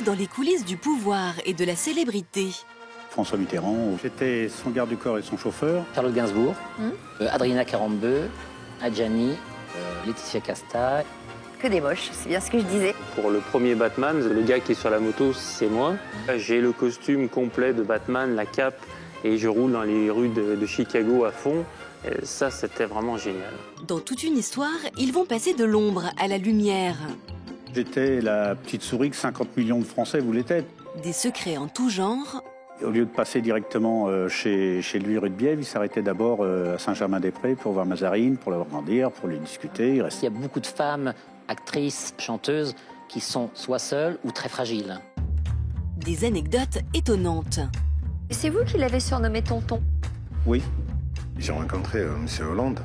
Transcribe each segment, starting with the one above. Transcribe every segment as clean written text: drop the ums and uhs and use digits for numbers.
retrouve dans les coulisses du pouvoir et de la célébrité. François Mitterrand, j'étais son garde du corps et son chauffeur. Charlotte Gainsbourg, Adrina Carambeu, Adjani, Laetitia Casta. Que des moches, c'est bien ce que je disais. Pour le premier Batman, le gars qui est sur la moto, c'est moi. J'ai le costume complet de Batman, la cape, et je roule dans les rues de Chicago à fond. Et ça, c'était vraiment génial. Dans toute une histoire, ils vont passer de l'ombre à la lumière. J'étais la petite souris que 50 millions de Français voulaient être. Des secrets en tout genre. Au lieu de passer directement chez lui rue de Bièvre, il s'arrêtait d'abord à Saint-Germain-des-Prés pour voir Mazarine, pour la voir grandir, pour lui discuter. Il y a beaucoup de femmes, actrices, chanteuses, qui sont soit seules ou très fragiles. Des anecdotes étonnantes. C'est vous qui l'avez surnommé Tonton? Oui. J'ai rencontré M. Hollande.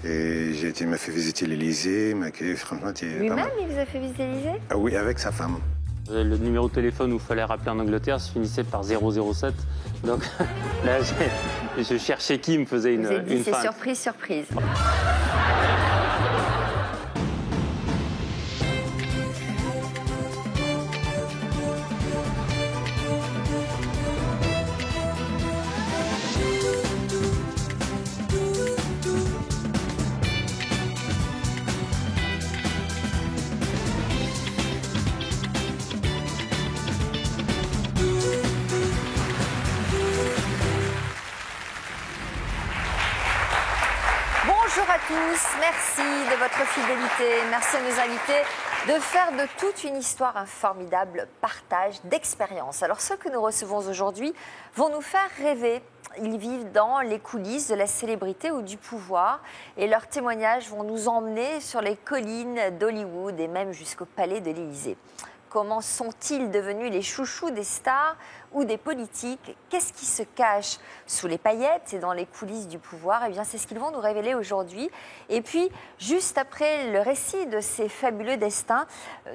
Et il m'a fait visiter l'Élysée, il m'a accueilli, franchement, Lui-même, il vous a fait visiter l'Élysée? Ah oui, avec sa femme. Le numéro de téléphone où il fallait rappeler en Angleterre se finissait par 007. Donc là, je cherchais qui me faisait une Vous avez dit, c'est feinte. surprise, surprise. Bonjour à tous, merci de votre fidélité, merci à nos invités de faire de toute une histoire un formidable partage d'expériences. Alors ceux que nous recevons aujourd'hui vont nous faire rêver. Ils vivent dans les coulisses de la célébrité ou du pouvoir et leurs témoignages vont nous emmener sur les collines d'Hollywood et même jusqu'au palais de l'Élysée. Comment sont-ils devenus les chouchous des stars ou des politiques? Qu'est-ce qui se cache sous les paillettes et dans les coulisses du pouvoir? Eh bien, c'est ce qu'ils vont nous révéler aujourd'hui. Et puis, juste après le récit de ces fabuleux destins,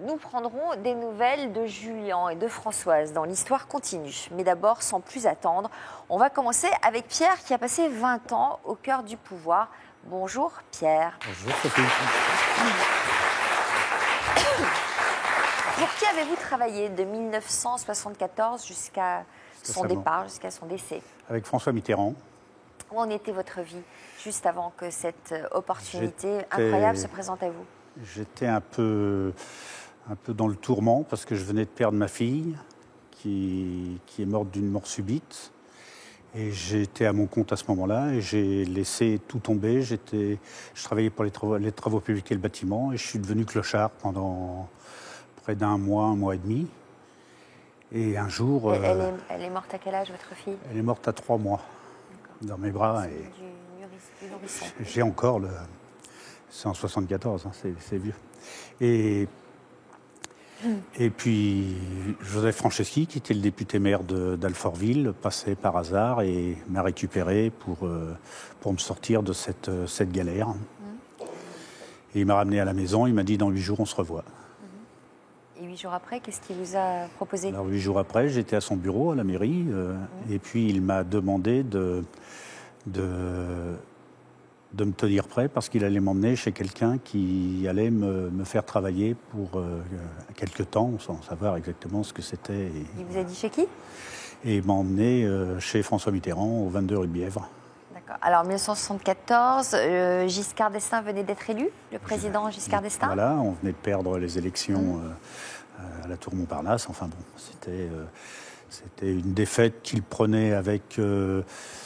nous prendrons des nouvelles de Julien et de Françoise dans l'histoire continue. Mais d'abord, sans plus attendre, on va commencer avec Pierre qui a passé 20 ans au cœur du pouvoir. Bonjour Pierre. Bonjour Sophie. Pour qui avez-vous travaillé de 1974 jusqu'à son départ, jusqu'à son décès? Avec François Mitterrand. Où en était votre vie juste avant que cette opportunité incroyable se présente à vous? J'étais un peu dans le tourment parce que je venais de perdre ma fille qui est morte d'une mort subite. Et j'étais à mon compte à ce moment-là et j'ai laissé tout tomber. Je travaillais pour les travaux publics et le bâtiment et je suis devenu clochard pendant près d'un mois et demi. Et un jour... Elle est morte à quel âge, votre fille? Elle est morte à 3 mois, dans mes bras. Et du nourrisson. j'ai encore le... C'est en 74, hein, c'est vieux. Et puis, Joseph Franceschi, qui était le député maire d'Alfortville, passait par hasard et m'a récupéré pour me sortir de cette galère. Et il m'a ramené à la maison, il m'a dit « dans 8 jours, on se revoit ». Et 8 jours après, qu'est-ce qu'il vous a proposé? Alors 8 jours après, j'étais à son bureau, à la mairie, et puis il m'a demandé de me tenir prêt parce qu'il allait m'emmener chez quelqu'un qui allait me faire travailler pour quelque temps, sans savoir exactement ce que c'était. Il vous a dit chez qui? Et il m'a emmené chez François Mitterrand, au 22 rue de Bièvre. D'accord. Alors, en 1974, Giscard d'Estaing venait d'être élu, le président Giscard d'Estaing. Voilà, on venait de perdre les élections à la Tour Montparnasse. Enfin bon, c'était une défaite qu'il prenait avec...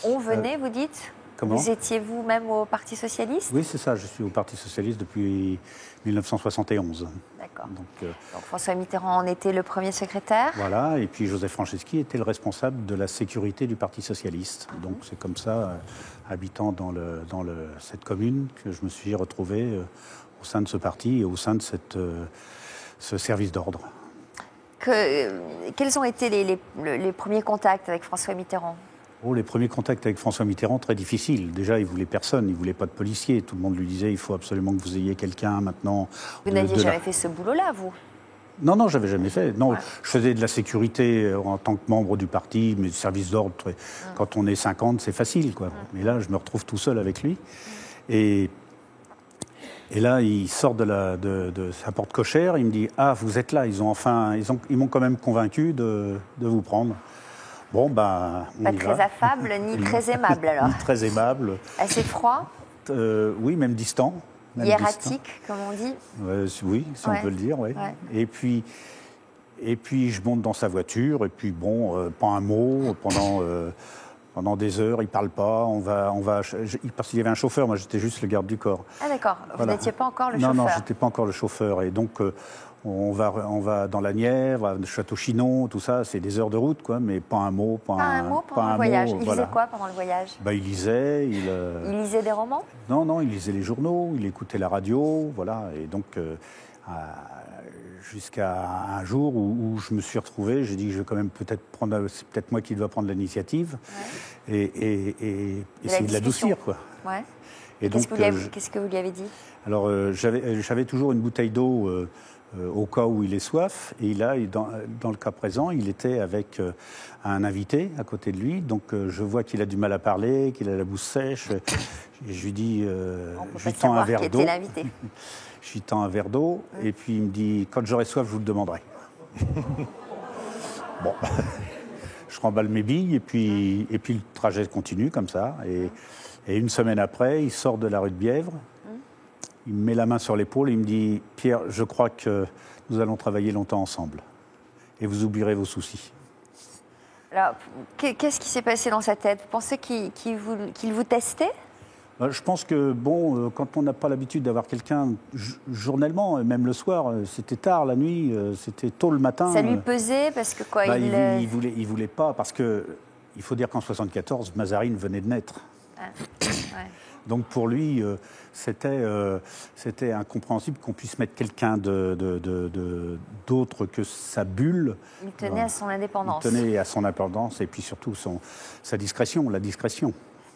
On venait, vous dites? Comment? Vous étiez vous-même au Parti Socialiste? Oui, c'est ça, je suis au Parti Socialiste depuis 1971. D'accord. Donc François Mitterrand en était le premier secrétaire? Voilà, et puis Joseph Franceschi était le responsable de la sécurité du Parti Socialiste. Donc c'est comme ça, habitant dans cette commune, que je me suis retrouvé au sein de ce parti et au sein de ce service d'ordre. Quels ont été les premiers contacts avec François Mitterrand? Oh, les premiers contacts avec François Mitterrand, très difficiles. Déjà, il ne voulait personne, il ne voulait pas de policiers. Tout le monde lui disait, il faut absolument que vous ayez quelqu'un maintenant. Vous n'aviez jamais fait ce boulot-là, vous? Non, j'avais jamais fait. Non, je faisais de la sécurité en tant que membre du parti, mais du service d'ordre. Quand on est 50, c'est facile, quoi. Mais là, je me retrouve tout seul avec lui. Et Et là, il sort de sa porte cochère, il me dit « Ah, vous êtes là, ils m'ont quand même convaincu de vous prendre. » Bon, ben, on Pas y très va. affable, ni très aimable alors. Ni très aimable. Assez froid, Oui, même distant. Même hiératique, comme on dit. distant. Oui, si on Ouais. peut le dire, oui. Ouais. Et puis, je monte dans sa voiture, et puis bon, pas un mot pendant des heures, il ne parle pas. Parce qu'il y avait un chauffeur, moi j'étais juste le garde du corps. Ah d'accord, vous Voilà. n'étiez pas encore le Non, chauffeur. non, je n'étais pas encore le chauffeur. Et donc, on va dans la Nièvre, le château Chinon, tout ça, c'est des heures de route, quoi, mais pas un mot. Pas un mot pendant le voyage. Il voilà. faisait quoi pendant le voyage? Il lisait. Il lisait des romans? Non, il lisait les journaux, il écoutait la radio, voilà. Et donc, jusqu'à un jour où je me suis retrouvé, j'ai dit je vais quand même c'est peut-être moi qui dois prendre l'initiative et essayer de l'adoucir, quoi. Ouais. Et Qu'est-ce donc, que vous lui avez dit? alors, j'avais toujours une bouteille d'eau au cas où il est soif. Et là, dans le cas présent, il était avec un invité à côté de lui. Donc, je vois qu'il a du mal à parler, qu'il a la bouche sèche. Et je lui dis, je lui tends un verre d'eau. Je lui tends un verre d'eau. Et puis, il me dit, quand j'aurai soif, je vous le demanderai. Bon, je remballe mes billes. Et puis le trajet continue comme ça. Et une semaine après, il sort de la rue de Bièvre. Il me met la main sur l'épaule et il me dit « Pierre, je crois que nous allons travailler longtemps ensemble. Et vous oublierez vos soucis. » Alors, qu'est-ce qui s'est passé dans sa tête? Vous pensez qu'il vous testait? Je pense que, bon, quand on n'a pas l'habitude d'avoir quelqu'un journellement, même le soir, c'était tard la nuit, c'était tôt le matin. Ça lui pesait parce que quoi? Il voulait pas, parce que il faut dire qu'en 1974, Mazarine venait de naître. Ah, ouais. Donc pour lui, c'était incompréhensible qu'on puisse mettre quelqu'un d'autre que sa bulle. Il tenait à son indépendance. Il tenait à son indépendance et puis surtout sa discrétion, la discrétion.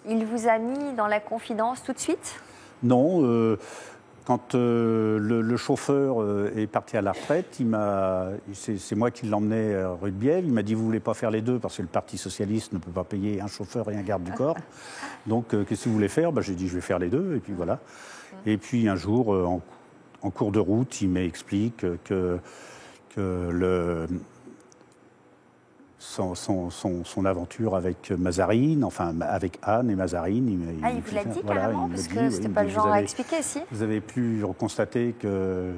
Il vous a mis dans la confidence tout de suite? Non. Quand le chauffeur est parti à la retraite, c'est moi qui l'emmenais rue de Bièvre. Il m'a dit, vous ne voulez pas faire les deux parce que le Parti socialiste ne peut pas payer un chauffeur et un garde du corps. Donc, qu'est-ce que vous voulez faire? J'ai dit, je vais faire les deux. Et puis voilà. Et puis un jour, en cours de route, il m'explique que son aventure avec Mazarine, enfin avec Anne et Mazarine. Il vous l'a dit carrément, parce que c'était pas le genre à expliquer, si. Vous avez pu constater que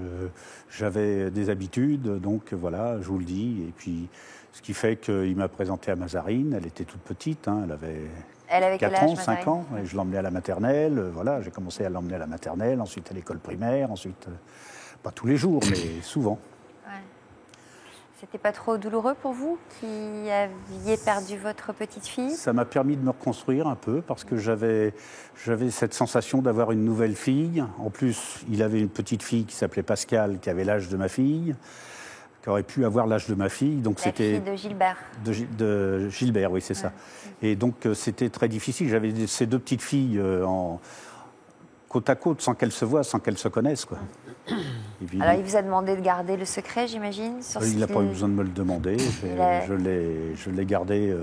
j'avais des habitudes, donc voilà, je vous le dis. Et puis, ce qui fait qu'il m'a présenté à Mazarine, elle était toute petite, hein, elle avait 4 ans, 5 ans, et je l'emmenais à la maternelle, voilà, j'ai commencé à l'emmener à la maternelle, ensuite à l'école primaire, ensuite, pas tous les jours, mais souvent. C'était pas trop douloureux pour vous qui aviez perdu votre petite fille? Ça m'a permis de me reconstruire un peu parce que j'avais cette sensation d'avoir une nouvelle fille. En plus, il avait une petite fille qui s'appelait Pascale, qui avait l'âge de ma fille, qui aurait pu avoir l'âge de ma fille. Donc la fille de Gilbert. De Gilbert, oui, c'est ça. Et donc, c'était très difficile. J'avais ces deux petites filles côte à côte, sans qu'elles se voient, sans qu'elles se connaissent, quoi. Alors, il vous a demandé de garder le secret, j'imagine? Il n'a pas eu besoin de me le demander. Je l'ai gardé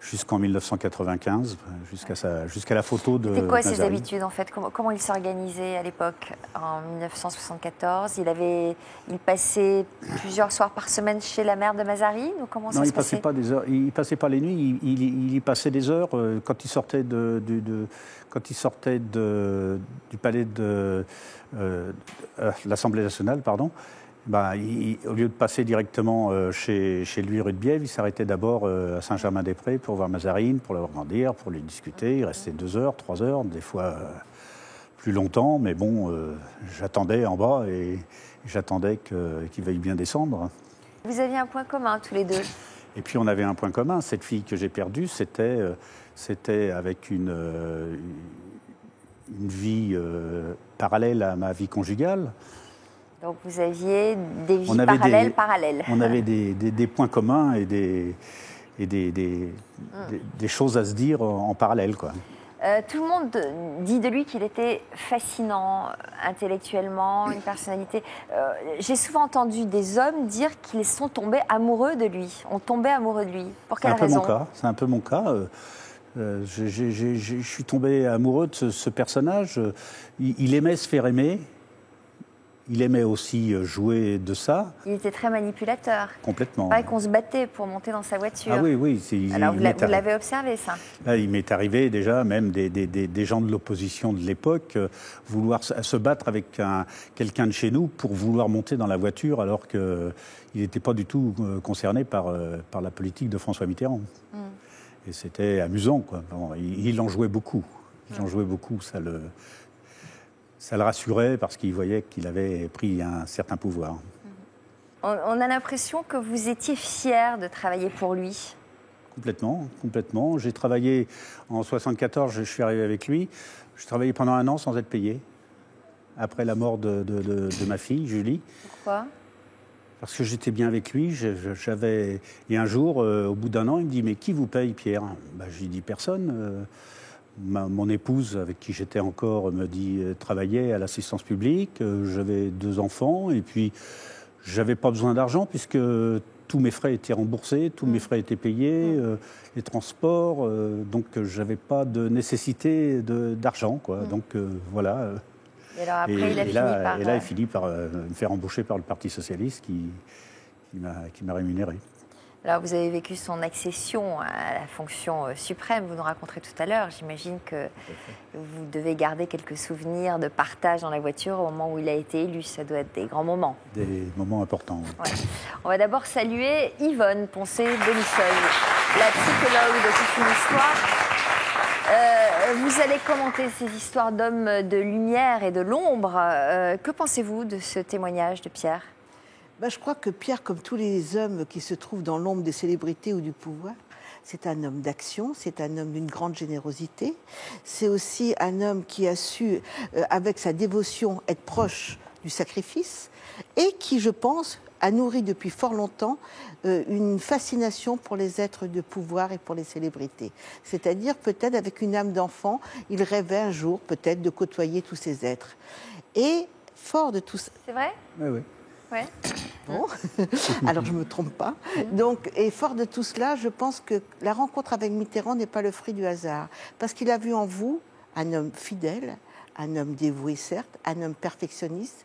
jusqu'en 1995, jusqu'à la photo de C'était quoi Mazarine. ses habitudes, en fait? Comment il s'organisait à l'époque, en 1974? Il passait plusieurs soirs par semaine chez la mère de Mazarine, ou comment ça se passait? Non, il passait pas des heures. Il passait pas les nuits. Il y passait des heures quand il sortait du palais de l'Assemblée nationale, pardon. Au lieu de passer directement chez lui rue de Bièvre, il s'arrêtait d'abord à Saint-Germain-des-Prés pour voir Mazarine, pour la grandir, pour lui discuter. Il restait 2 heures, 3 heures, des fois plus longtemps, mais bon, j'attendais en bas et j'attendais qu'il veuille bien descendre. Vous aviez un point commun tous les deux. Et puis on avait un point commun. Cette fille que j'ai perdue, c'était avec une vie parallèle à ma vie conjugale. Donc vous aviez des vies parallèles. On avait des points communs et des choses à se dire en parallèle, quoi. Tout le monde dit de lui qu'il était fascinant intellectuellement, une personnalité. J'ai souvent entendu des hommes dire qu'ils sont tombés amoureux de lui, ont tombé amoureux de lui. Pour quelle raison? C'est un peu mon cas. Je suis tombé amoureux de ce personnage. Il aimait se faire aimer. Il aimait aussi jouer de ça. Il était très manipulateur. Complètement. Pareil qu'on se battait pour monter dans sa voiture. Ah oui, oui. Alors vous l'avez observé, ça? Là, il m'est arrivé déjà, même des gens de l'opposition de l'époque, vouloir se battre avec quelqu'un de chez nous pour vouloir monter dans la voiture alors qu'il n'était pas du tout concerné par la politique de François Mitterrand. Et c'était amusant, quoi. Bon, il en jouait beaucoup. Il en jouait beaucoup, ça le rassurait parce qu'il voyait qu'il avait pris un certain pouvoir. On a l'impression que vous étiez fier de travailler pour lui. Complètement, complètement. J'ai travaillé en 1974, je suis arrivé avec lui. J'ai travaillé pendant 1 an sans être payé, après la mort de ma fille, Julie. Pourquoi ? Parce que j'étais bien avec lui. Et un jour, au bout d'1 an, il me dit « Mais qui vous paye, Pierre ?» J'ai dit « Personne. » Mon épouse, avec qui j'étais encore, me dit travaillait à l'assistance publique. J'avais 2 enfants et puis j'avais pas besoin d'argent puisque tous mes frais étaient remboursés, tous mes frais étaient payés, les transports. Donc j'avais pas de nécessité d'argent, quoi. Donc voilà. Et alors après, il a fini par me faire embaucher par le Parti socialiste qui m'a rémunéré. Alors, vous avez vécu son accession à la fonction suprême, vous nous raconterez tout à l'heure. J'imagine que vous devez garder quelques souvenirs de partage dans la voiture au moment où il a été élu. Ça doit être des grands moments. Des moments importants. Oui. Ouais. On va d'abord saluer Yvonne Poncé-Bonisseul, la psychologue de toute une histoire. Vous allez commenter ces histoires d'hommes de lumière et de l'ombre. Que pensez-vous de ce témoignage de Pierre ? Je crois que Pierre, comme tous les hommes qui se trouvent dans l'ombre des célébrités ou du pouvoir, c'est un homme d'action, c'est un homme d'une grande générosité. C'est aussi un homme qui a su, avec sa dévotion, être proche du sacrifice et qui, je pense, a nourri depuis fort longtemps une fascination pour les êtres de pouvoir et pour les célébrités. C'est-à-dire, peut-être avec une âme d'enfant, il rêvait un jour, peut-être, de côtoyer tous ces êtres. Et fort de tout ça... C'est vrai ? Oui, oui. Ouais. Bon. Alors je ne me trompe pas. Donc, et fort de tout cela, je pense que la rencontre avec Mitterrand n'est pas le fruit du hasard. Parce qu'il a vu en vous un homme fidèle, un homme dévoué certes, un homme perfectionniste,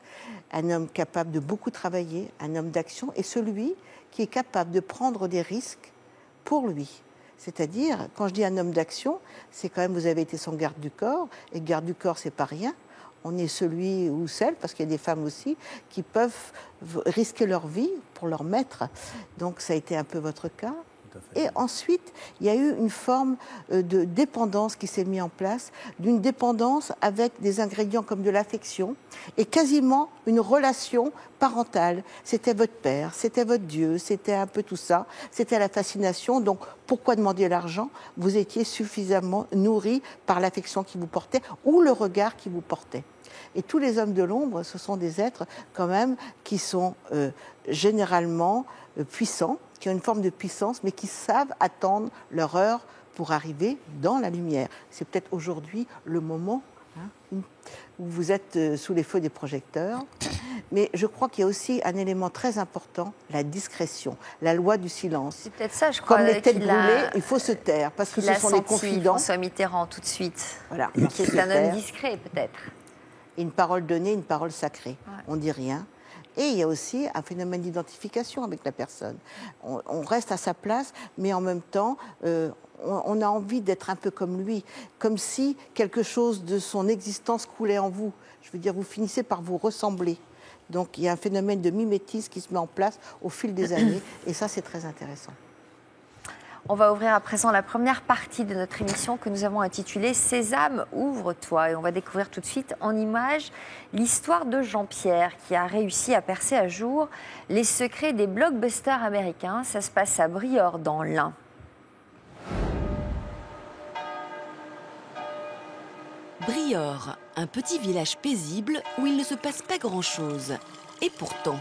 un homme capable de beaucoup travailler, un homme d'action, et celui qui est capable de prendre des risques pour lui. C'est-à-dire, quand je dis un homme d'action, c'est quand même, vous avez été son garde du corps, et garde du corps, c'est pas rien. On est celui ou celle, parce qu'il y a des femmes aussi, qui peuvent risquer leur vie pour leur maître. Donc ça a été un peu votre cas. Et ensuite, il y a eu une forme de dépendance qui s'est mise en place, d'une dépendance avec des ingrédients comme de l'affection et quasiment une relation parentale. C'était votre père, c'était votre Dieu, c'était un peu tout ça, c'était la fascination. Donc pourquoi demander l'argent ? Vous étiez suffisamment nourri par l'affection qui vous portait ou le regard qui vous portait. Et tous les hommes de l'ombre, ce sont des êtres quand même qui sont généralement puissants, qui ont une forme de puissance, mais qui savent attendre leur heure pour arriver dans la lumière. C'est peut-être aujourd'hui le moment où vous êtes sous les feux des projecteurs. Mais je crois qu'il y a aussi un élément très important, la discrétion, la loi du silence. C'est peut-être ça, je crois. Comme les têtes brûlées, il faut se taire, parce que ce sont les confidents. François Mitterrand, tout de suite. Voilà. Qui est un homme discret, peut-être. Une parole donnée, une parole sacrée. Ouais. On ne dit rien. Et il y a aussi un phénomène d'identification avec la personne. On reste à sa place, mais en même temps, on a envie d'être un peu comme lui, comme si quelque chose de son existence coulait en vous. Je veux dire, vous finissez par vous ressembler. Donc il y a un phénomène de mimétisme qui se met en place au fil des années, et ça, c'est très intéressant. On va ouvrir à présent la première partie de notre émission que nous avons intitulée « Sésame, ouvre-toi ». Et on va découvrir tout de suite en images l'histoire de Jean-Pierre qui a réussi à percer à jour les secrets des blockbusters américains. Ça se passe à Briord dans l'Ain. Briord, un petit village paisible où il ne se passe pas grand-chose. Et pourtant...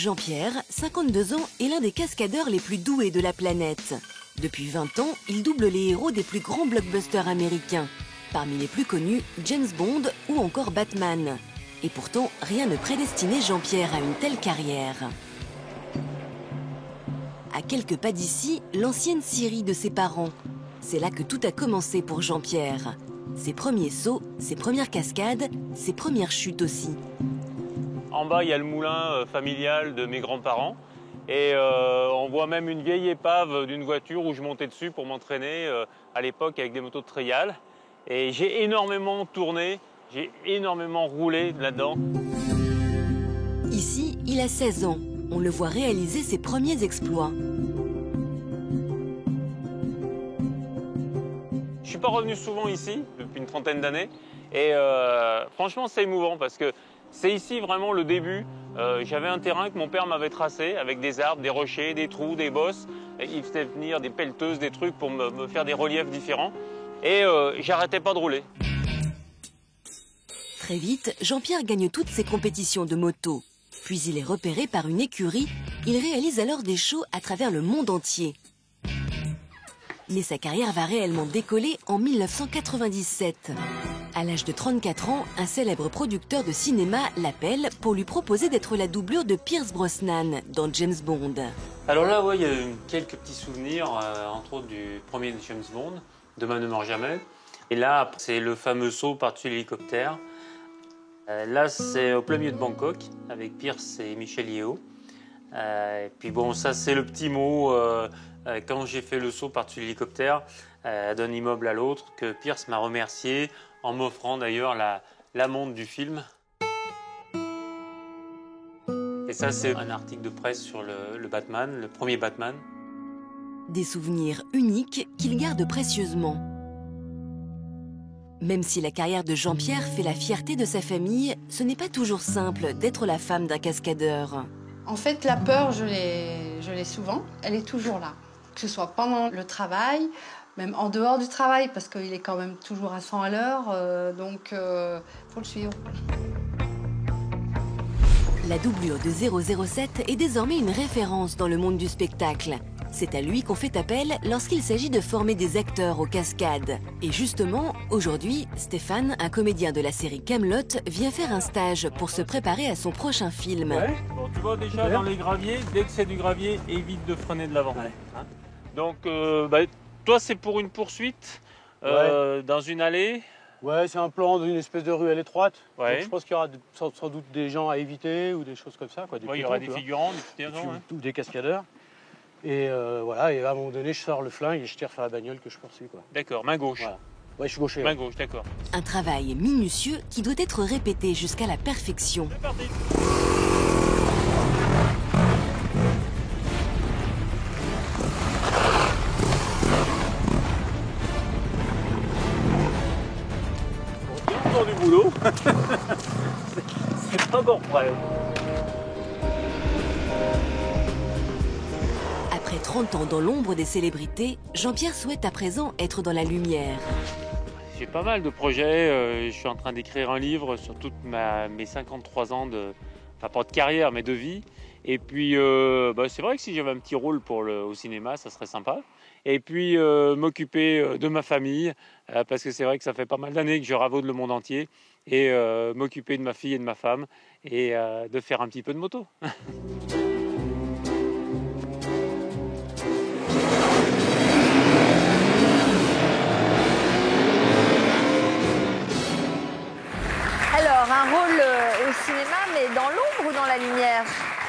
Jean-Pierre, 52 ans, est l'un des cascadeurs les plus doués de la planète. Depuis 20 ans, il double les héros des plus grands blockbusters américains. Parmi les plus connus, James Bond ou encore Batman. Et pourtant, rien ne prédestinait Jean-Pierre à une telle carrière. À quelques pas d'ici, l'ancienne scierie de ses parents. C'est là que tout a commencé pour Jean-Pierre. Ses premiers sauts, ses premières cascades, ses premières chutes aussi. En bas, il y a le moulin familial de mes grands-parents. Et on voit même une vieille épave d'une voiture où je montais dessus pour m'entraîner à l'époque avec des motos de trial. Et j'ai énormément tourné, j'ai énormément roulé là-dedans. Ici, il a 16 ans. On le voit réaliser ses premiers exploits. Je ne suis pas revenu souvent ici, depuis une trentaine d'années. Et franchement, c'est émouvant parce que c'est ici vraiment le début. J'avais un terrain que mon père m'avait tracé avec des arbres, des rochers, des trous, des bosses. Et il faisait venir des pelleteuses, des trucs pour me faire des reliefs différents. Et j'arrêtais pas de rouler. Très vite, Jean-Pierre gagne toutes ses compétitions de moto. Puis il est repéré par une écurie. Il réalise alors des shows à travers le monde entier. Mais sa carrière va réellement décoller en 1997. À l'âge de 34 ans, un célèbre producteur de cinéma l'appelle pour lui proposer d'être la doublure de Pierce Brosnan dans James Bond. Alors là, ouais, il y a quelques petits souvenirs, entre autres du premier James Bond, Demain ne meurt jamais. Et là, c'est le fameux saut par-dessus l'hélicoptère. Là, c'est au plein milieu de Bangkok, avec Pierce et Michel Yeo. Et puis bon, ça, c'est le petit mot, quand j'ai fait le saut par-dessus l'hélicoptère, d'un immeuble à l'autre, que Pierce m'a remercié, en m'offrant d'ailleurs la montre du film. Et ça, c'est un article de presse sur le Batman, le premier Batman. Des souvenirs uniques qu'il garde précieusement. Même si la carrière de Jean-Pierre fait la fierté de sa famille, ce n'est pas toujours simple d'être la femme d'un cascadeur. En fait, la peur, je l'ai souvent. Elle est toujours là. Que ce soit pendant le travail, même en dehors du travail, parce qu'il est quand même toujours à 100 à l'heure, donc faut le suivre. La doublure de 007 est désormais une référence dans le monde du spectacle. C'est à lui qu'on fait appel lorsqu'il s'agit de former des acteurs aux cascades. Et justement, aujourd'hui, Stéphane, un comédien de la série Kaamelott, vient faire un stage pour se préparer à son prochain film. Ouais. Bon, tu vois déjà dans les graviers, dès que c'est du gravier, évite de freiner de l'avant. Ouais. Hein? Donc, toi, c'est pour une poursuite dans une allée. Ouais, c'est un plan d'une espèce de ruelle étroite. Ouais. Donc, je pense qu'il y aura sans doute des gens à éviter ou des choses comme ça. Quoi, il y aura des figurants, ou des cascadeurs. Et voilà, et à un moment donné, je sors le flingue et je tire sur la bagnole que je poursuis. D'accord, main gauche. Voilà. Ouais, je suis gaucher. Main gauche, d'accord. Un travail minutieux qui doit être répété jusqu'à la perfection. C'est parti. Du boulot. C'est pas encore prêt. Après 30 ans dans l'ombre des célébrités, Jean-Pierre souhaite à présent être dans la lumière. J'ai pas mal de projets. Je suis en train d'écrire un livre sur toutes mes 53 ans enfin pas de carrière, mais de vie. Et puis, c'est vrai que si j'avais un petit rôle au cinéma, ça serait sympa. Et puis, m'occuper de ma famille, parce que c'est vrai que ça fait pas mal d'années que je ravaude le monde entier. Et m'occuper de ma fille et de ma femme, et de faire un petit peu de moto. Alors, un rôle au cinéma, mais dans l'ombre ou dans la lumière,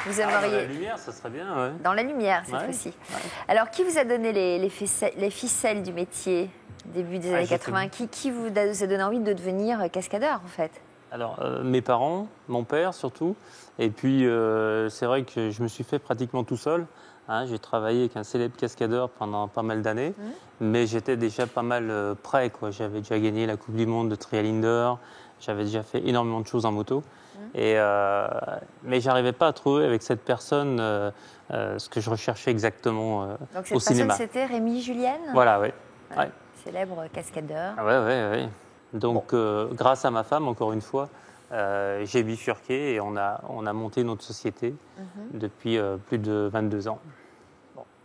vous aimeriez? Dans la lumière, ça serait bien, ouais. Dans la lumière, cette fois-ci. Ouais. Alors, qui vous a donné les ficelles du métier, début des années 80? Qui vous a donné envie de devenir cascadeur, en fait? Alors, mes parents, mon père surtout. Et puis, c'est vrai que je me suis fait pratiquement tout seul. Hein, j'ai travaillé avec un célèbre cascadeur pendant pas mal d'années. Mais j'étais déjà pas mal prêt, quoi. J'avais déjà gagné la Coupe du Monde de Trial Indoor. J'avais déjà fait énormément de choses en moto. Mais je n'arrivais pas à trouver avec cette personne ce que je recherchais exactement au cinéma. Donc cette personne, c'était Rémi Julienne? Voilà, oui. Ouais. Ouais. Célèbre cascadeur. Oui. Donc, grâce à ma femme, encore une fois, j'ai bifurqué et on a monté notre société depuis plus de 22 ans.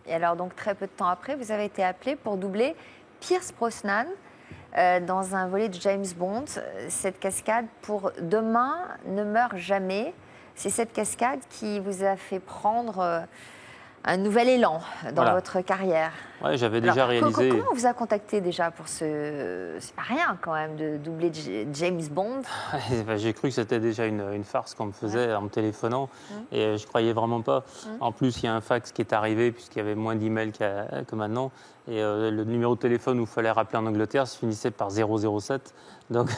Et alors, donc, très peu de temps après, vous avez été appelé pour doubler Pierce Brosnan dans un volet de James Bond. Cette cascade pour Demain ne meurt jamais. C'est cette cascade qui vous a fait prendre un nouvel élan dans votre carrière. Ouais, j'avais déjà réalisé. Comment on vous a contacté déjà pour ce... C'est pas rien quand même de doubler James Bond. J'ai cru que c'était déjà une farce qu'on me faisait en me téléphonant et je croyais vraiment pas. En plus, il y a un fax qui est arrivé puisqu'il y avait moins d'emails que maintenant. Et le numéro de téléphone où il fallait rappeler en Angleterre se finissait par 007. Donc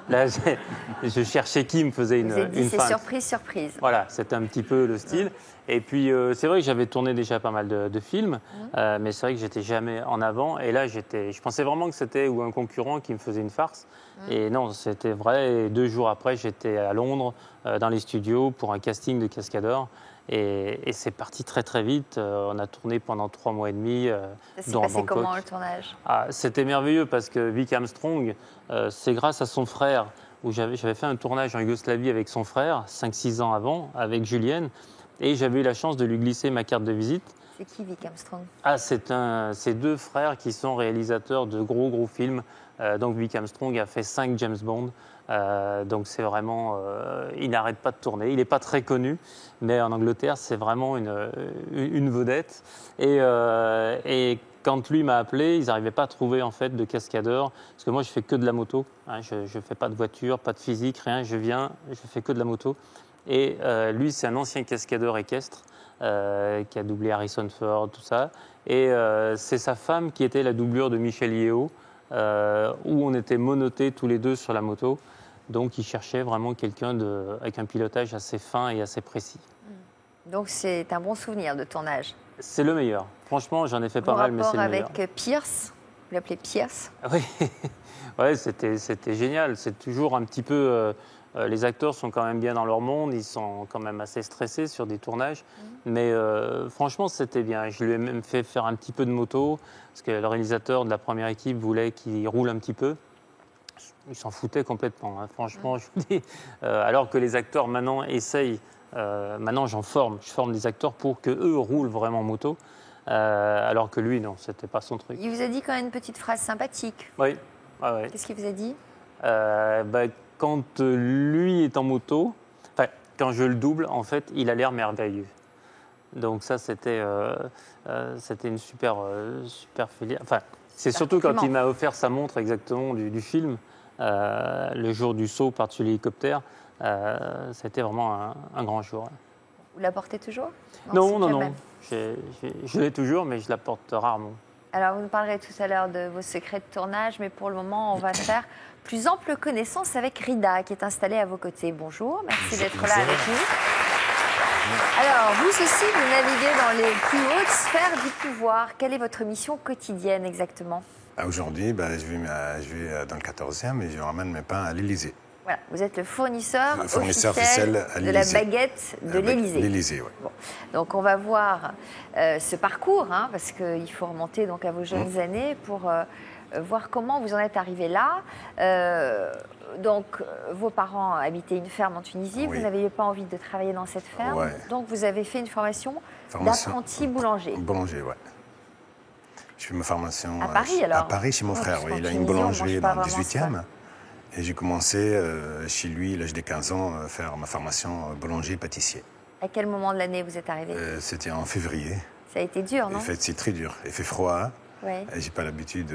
là, je cherchais qui me faisait une feinte. C'est surprise, surprise. Voilà, c'était un petit peu le style. Et puis, c'est vrai que j'avais tourné déjà pas mal de films, mais c'est vrai que j'étais jamais en avant. Et là, je pensais vraiment que c'était un concurrent qui me faisait une farce. Et non, c'était vrai. Et 2 jours après, j'étais à Londres, dans les studios, pour un casting de cascadeur. Et c'est parti très très vite. On a tourné pendant 3 mois et demi. Ça s'est passé comment le tournage? C'était merveilleux parce que Vic Armstrong, c'est grâce à son frère, où j'avais fait un tournage en Yougoslavie avec son frère, 5-6 ans avant, avec Julienne. Et j'avais eu la chance de lui glisser ma carte de visite. C'est qui Vic Armstrong? C'est 2 frères qui sont réalisateurs de gros films. Donc Vic Armstrong a fait 5 James Bond. Donc c'est vraiment... il n'arrête pas de tourner. Il n'est pas très connu, mais en Angleterre, c'est vraiment une vedette. Et quand lui m'a appelé, ils n'arrivaient pas à trouver en fait de cascadeur. Parce que moi, je fais que de la moto. Je ne fais pas de voiture, pas de physique, rien. Je fais que de la moto. Et lui, c'est un ancien cascadeur équestre qui a doublé Harrison Ford, tout ça. Et c'est sa femme qui était la doublure de Michel Yeo, où on était monotés tous les deux sur la moto. Donc, il cherchait vraiment quelqu'un avec un pilotage assez fin et assez précis. Donc, c'est un bon souvenir de tournage. C'est le meilleur. Franchement, j'en ai fait pas mal, mais c'est le meilleur. Rapport avec Pierce, vous l'appelez Pierce? Oui, ouais, c'était génial. C'est toujours un petit peu... les acteurs sont quand même bien dans leur monde, ils sont quand même assez stressés sur des tournages. Mais franchement, c'était bien. Je lui ai même fait faire un petit peu de moto, parce que le réalisateur de la première équipe voulait qu'il roule un petit peu. Il s'en foutait complètement, hein. Franchement, je vous dis. Alors que les acteurs maintenant essayent, maintenant je forme des acteurs pour qu'eux roulent vraiment moto. Alors que lui, non, c'était pas son truc. Il vous a dit quand même une petite phrase sympathique. Oui. Qu'est-ce qu'il vous a dit? Quand lui est en moto, quand je le double, en fait, il a l'air merveilleux. Donc ça, c'était une super filière. Enfin, c'est surtout quand il m'a offert sa montre exactement du film, le jour du saut par-dessus l'hélicoptère. C'était vraiment un grand jour. Vous la portez toujours? Non. Je l'ai toujours, mais je la porte rarement. Alors, vous nous parlerez tout à l'heure de vos secrets de tournage, mais pour le moment, on va faire plus ample connaissance avec Rida, qui est installée à vos côtés. Bonjour, merci d'être là avec nous. Alors, vous aussi, vous naviguez dans les plus hautes sphères du pouvoir. Quelle est votre mission quotidienne exactement? Aujourd'hui, je vais dans le 14e et je ramène mes pains à l'Élysée. Voilà, vous êtes le fournisseur officiel de la baguette de l'Élysée. L'Élysée, oui. Bon. Donc on va voir ce parcours, parce qu'il faut remonter donc à vos jeunes années pour voir comment vous en êtes arrivé là. Donc vos parents habitaient une ferme en Tunisie, vous n'aviez pas envie de travailler dans cette ferme, donc vous avez fait une formation d'apprenti boulanger. Boulanger, oui. Je fais ma formation à Paris, alors? À Paris, chez mon frère. Oui. Il a une boulangerie dans le 18e. Et j'ai commencé chez lui, à l'âge de 15 ans, à faire ma formation boulanger-pâtissier. À quel moment de l'année vous êtes arrivé? C'était en février. Ça a été dur, non? En fait, c'est très dur. Il fait froid. Ouais. J'ai pas l'habitude.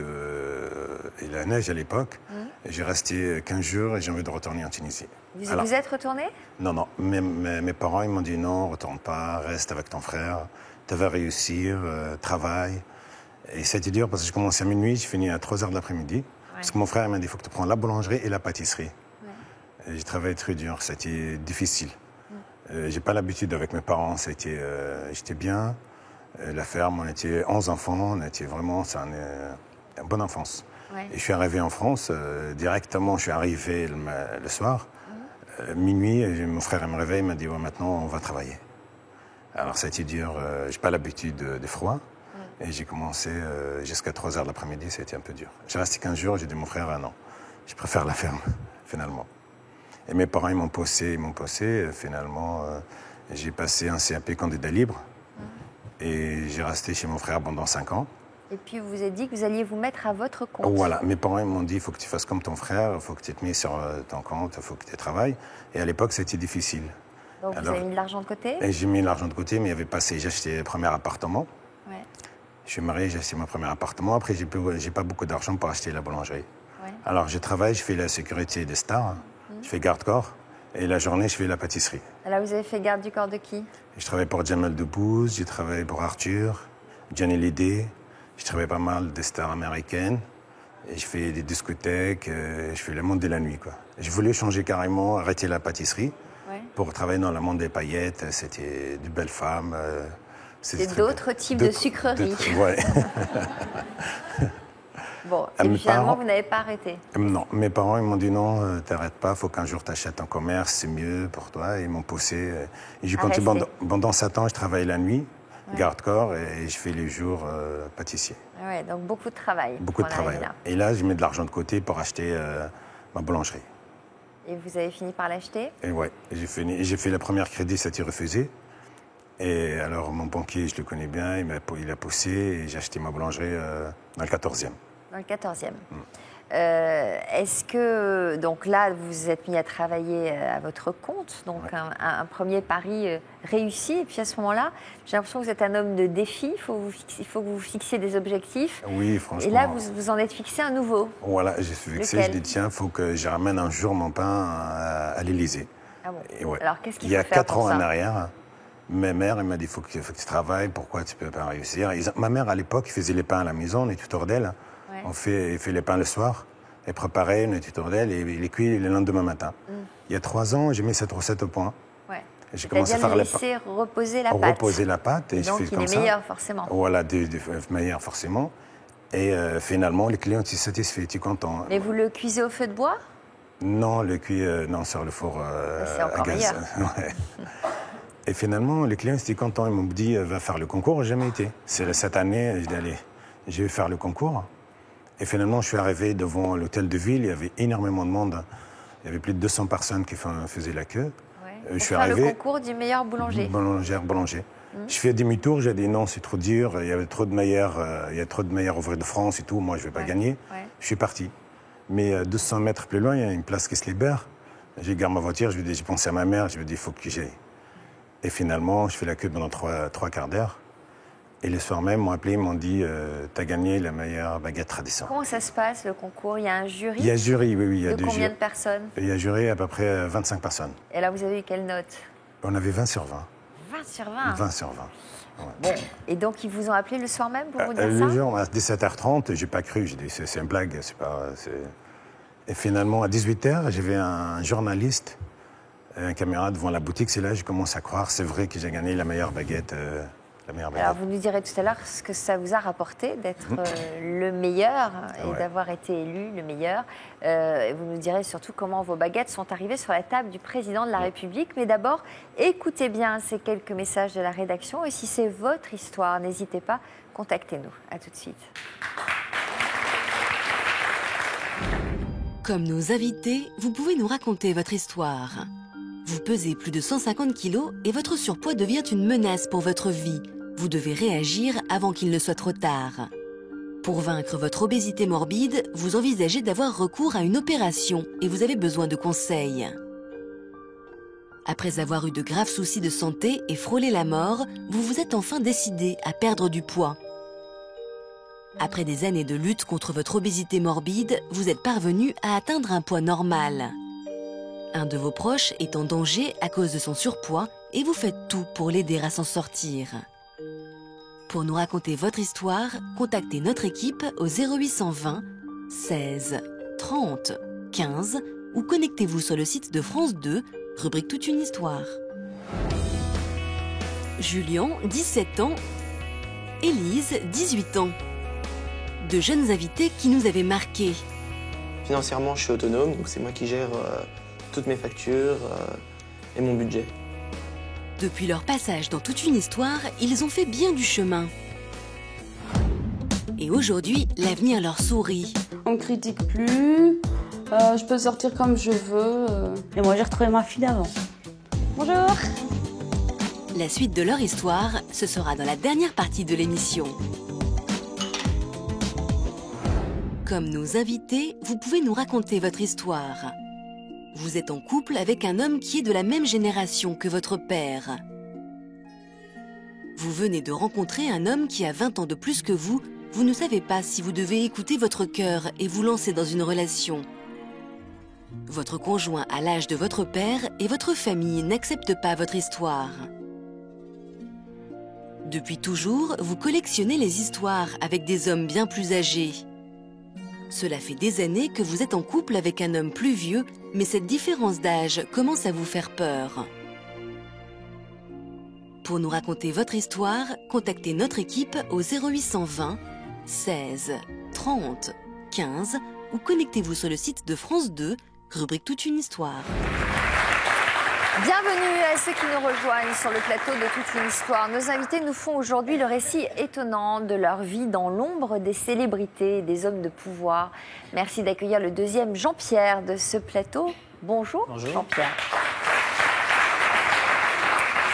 Il y a la neige à l'époque. J'ai resté 15 jours et j'ai envie de retourner en Tunisie. Vous êtes retourné? Non. Mes parents ils m'ont dit non, retourne pas, reste avec ton frère. Tu vas réussir, travaille. Et c'était dur parce que je commençais à minuit, je finis à 3h de l'après-midi. Parce que mon frère m'a dit il faut que tu prennes la boulangerie et la pâtisserie. J'ai travaillé très dur, c'était difficile. J'ai pas l'habitude avec mes parents, j'étais bien. La ferme, on était 11 enfants, on était vraiment, c'est une bonne enfance. Et je suis arrivé en France, directement, je suis arrivé le soir, minuit, et mon frère me réveille, il m'a dit maintenant on va travailler. Alors ça a été dur, j'ai pas l'habitude des froids. Et j'ai commencé jusqu'à 3h de l'après-midi, c'était un peu dur. J'ai resté 15 jours, j'ai dit à mon frère, non, je préfère la ferme, finalement. Et mes parents, ils m'ont poussé. Finalement, j'ai passé un CAP candidat libre. Et j'ai resté chez mon frère pendant 5 ans. Et puis vous vous êtes dit que vous alliez vous mettre à votre compte. Voilà, mes parents ils m'ont dit il faut que tu fasses comme ton frère, il faut que tu te mettes sur ton compte, il faut que tu travailles. Et à l'époque, c'était difficile. Donc vous avez mis de l'argent de côté? Et j'ai mis de l'argent de côté, mais il n'y avait pas assez. J'ai acheté le premier appartement. Ouais. Je suis marié, j'ai acheté mon premier appartement. Après, j'ai pas beaucoup d'argent pour acheter la boulangerie. Ouais. Alors, je travaille, je fais la sécurité des stars, je fais garde-corps. Et la journée, je fais la pâtisserie. Alors, vous avez fait garde du corps de qui? Je travaille pour Jamel Debbouze, j'ai travaillé pour Arthur, Johnny Hallyday. Je travaille pas mal des stars américaines. Et je fais des discothèques, je fais le monde de la nuit, quoi. Je voulais changer carrément, arrêter la pâtisserie pour travailler dans le monde des paillettes. C'était de belles femmes. C'est d'autres types de sucreries. Ouais. Bon, et finalement, vous n'avez pas arrêté? Non, mes parents ils m'ont dit non, t'arrêtes pas, il faut qu'un jour t'achètes un commerce, c'est mieux pour toi. Et ils m'ont poussé. Et j'ai continué pendant 7 ans, je travaille la nuit, garde-corps, et je fais les jours pâtissier. Ouais, donc beaucoup de travail. Beaucoup de travail. Et là, je mets de l'argent de côté pour acheter ma boulangerie. Et vous avez fini par l'acheter? Et ouais, j'ai fait la première crédit, ça a été refusé. Et alors, mon banquier, je le connais bien, il a poussé et j'ai acheté ma boulangerie dans le 14e. Dans le 14e. Est-ce que, donc là, vous vous êtes mis à travailler à votre compte, donc un premier pari réussi, et puis à ce moment-là, j'ai l'impression que vous êtes un homme de défi, il faut que vous fixiez des objectifs. Oui, franchement. Et là, vous en êtes fixé un nouveau. Voilà, j'ai fixé, je dis tiens, il faut que je ramène un jour mon pain à l'Élysée. Ah bon. Alors, qu'est-ce qu'il faut faire? Il y a 4 ans en arrière, ma mère, elle m'a dit il faut que tu travailles, pourquoi tu ne peux pas réussir? Ma mère, à l'époque, faisait les pains à la maison, on est tuteur d'elle. On fait les pains le soir, et préparer, on est tuteur d'elle, et les cuit le lendemain matin. Il y a 3 ans, j'ai mis cette recette au point. J'ai commencé à faire laisser reposer la pâte. Reposer la pâte, et donc je fais comme ça. Donc il est meilleur, forcément. Voilà, meilleur, forcément. Et finalement, les clients sont satisfaits, ils sont contents. Mais vous le cuisez au feu de bois? Non, le cuit, non, sur le four c'est encore à gaz. Meilleur. Et finalement, les clients étaient contents. Ils m'ont dit, va faire le concours. J'ai jamais été. C'est cette année, j'ai dit, allez, je vais faire le concours. Et finalement, je suis arrivé devant l'hôtel de ville. Il y avait énormément de monde. Il y avait plus de 200 personnes qui faisaient la queue. Je suis arrivé. Le concours du meilleur boulanger. Boulanger. Je fais demi-tour. J'ai dit non, c'est trop dur. Il y avait trop de meilleurs. Il y a trop de meilleurs ouvriers de France et tout. Moi, je vais pas gagner. Je suis parti. Mais 200 mètres plus loin, il y a une place qui se libère. J'ai garé ma voiture. J'ai pensé à ma mère. Je lui ai dit, il faut que j'aille. Et finalement, je fais la queue pendant 3 quarts d'heure. Et le soir même, ils m'ont appelé, ils m'ont dit tu as gagné la meilleure baguette traditionnelle. Comment ça se passe, le concours? Il y a un jury? Il y a un jury, oui. Il y a de combien de personnes? Il y a un jury à peu près 25 personnes. Et là, vous avez eu quelle note? On avait 20 sur 20. 20 sur 20? 20 sur 20. Ouais. Bon. Et donc, ils vous ont appelé le soir même pour vous dire ça? Le jour, à 17h30, j'ai pas cru. J'ai dit c'est une blague. Et finalement, à 18h, j'avais un journaliste, un caméra devant la boutique. C'est là que je commence à croire, c'est vrai que j'ai gagné la meilleure baguette. Alors, vous nous direz tout à l'heure ce que ça vous a rapporté d'être le meilleur et d'avoir été élu le meilleur. Et vous nous direz surtout comment vos baguettes sont arrivées sur la table du président de la République. Mais d'abord, écoutez bien ces quelques messages de la rédaction. Et si c'est votre histoire, n'hésitez pas, contactez-nous. À tout de suite. Comme nos invités, vous pouvez nous raconter votre histoire. Vous pesez plus de 150 kilos et votre surpoids devient une menace pour votre vie. Vous devez réagir avant qu'il ne soit trop tard. Pour vaincre votre obésité morbide, vous envisagez d'avoir recours à une opération et vous avez besoin de conseils. Après avoir eu de graves soucis de santé et frôlé la mort, vous vous êtes enfin décidé à perdre du poids. Après des années de lutte contre votre obésité morbide, vous êtes parvenu à atteindre un poids normal. Un de vos proches est en danger à cause de son surpoids et vous faites tout pour l'aider à s'en sortir. Pour nous raconter votre histoire, contactez notre équipe au 0820 16 30 15 ou connectez-vous sur le site de France 2, rubrique Toute une histoire. Julien, 17 ans, Élise, 18 ans. De jeunes invités qui nous avaient marqués. Financièrement, je suis autonome, donc c'est moi qui gère toutes mes factures et mon budget. Depuis leur passage dans Toute une histoire, ils ont fait bien du chemin. Et aujourd'hui, l'avenir leur sourit. On ne critique plus, Je peux sortir comme je veux. Et moi, j'ai retrouvé ma fille d'avant. Bonjour. La suite de leur histoire, ce sera dans la dernière partie de l'émission. Comme nos invités, vous pouvez nous raconter votre histoire. Vous êtes en couple avec un homme qui est de la même génération que votre père. Vous venez de rencontrer un homme qui a 20 ans de plus que vous. Vous ne savez pas si vous devez écouter votre cœur et vous lancer dans une relation. Votre conjoint a l'âge de votre père et votre famille n'accepte pas votre histoire. Depuis toujours, vous collectionnez les histoires avec des hommes bien plus âgés. Cela fait des années que vous êtes en couple avec un homme plus vieux, mais cette différence d'âge commence à vous faire peur. Pour nous raconter votre histoire, contactez notre équipe au 0820 16 30 15 ou connectez-vous sur le site de France 2, rubrique Toute une histoire. Bienvenue à ceux qui nous rejoignent sur le plateau de Toute une histoire. Nos invités nous font aujourd'hui le récit étonnant de leur vie dans l'ombre des célébrités et des hommes de pouvoir. Merci d'accueillir le deuxième Jean-Pierre de ce plateau. Bonjour, Jean-Pierre.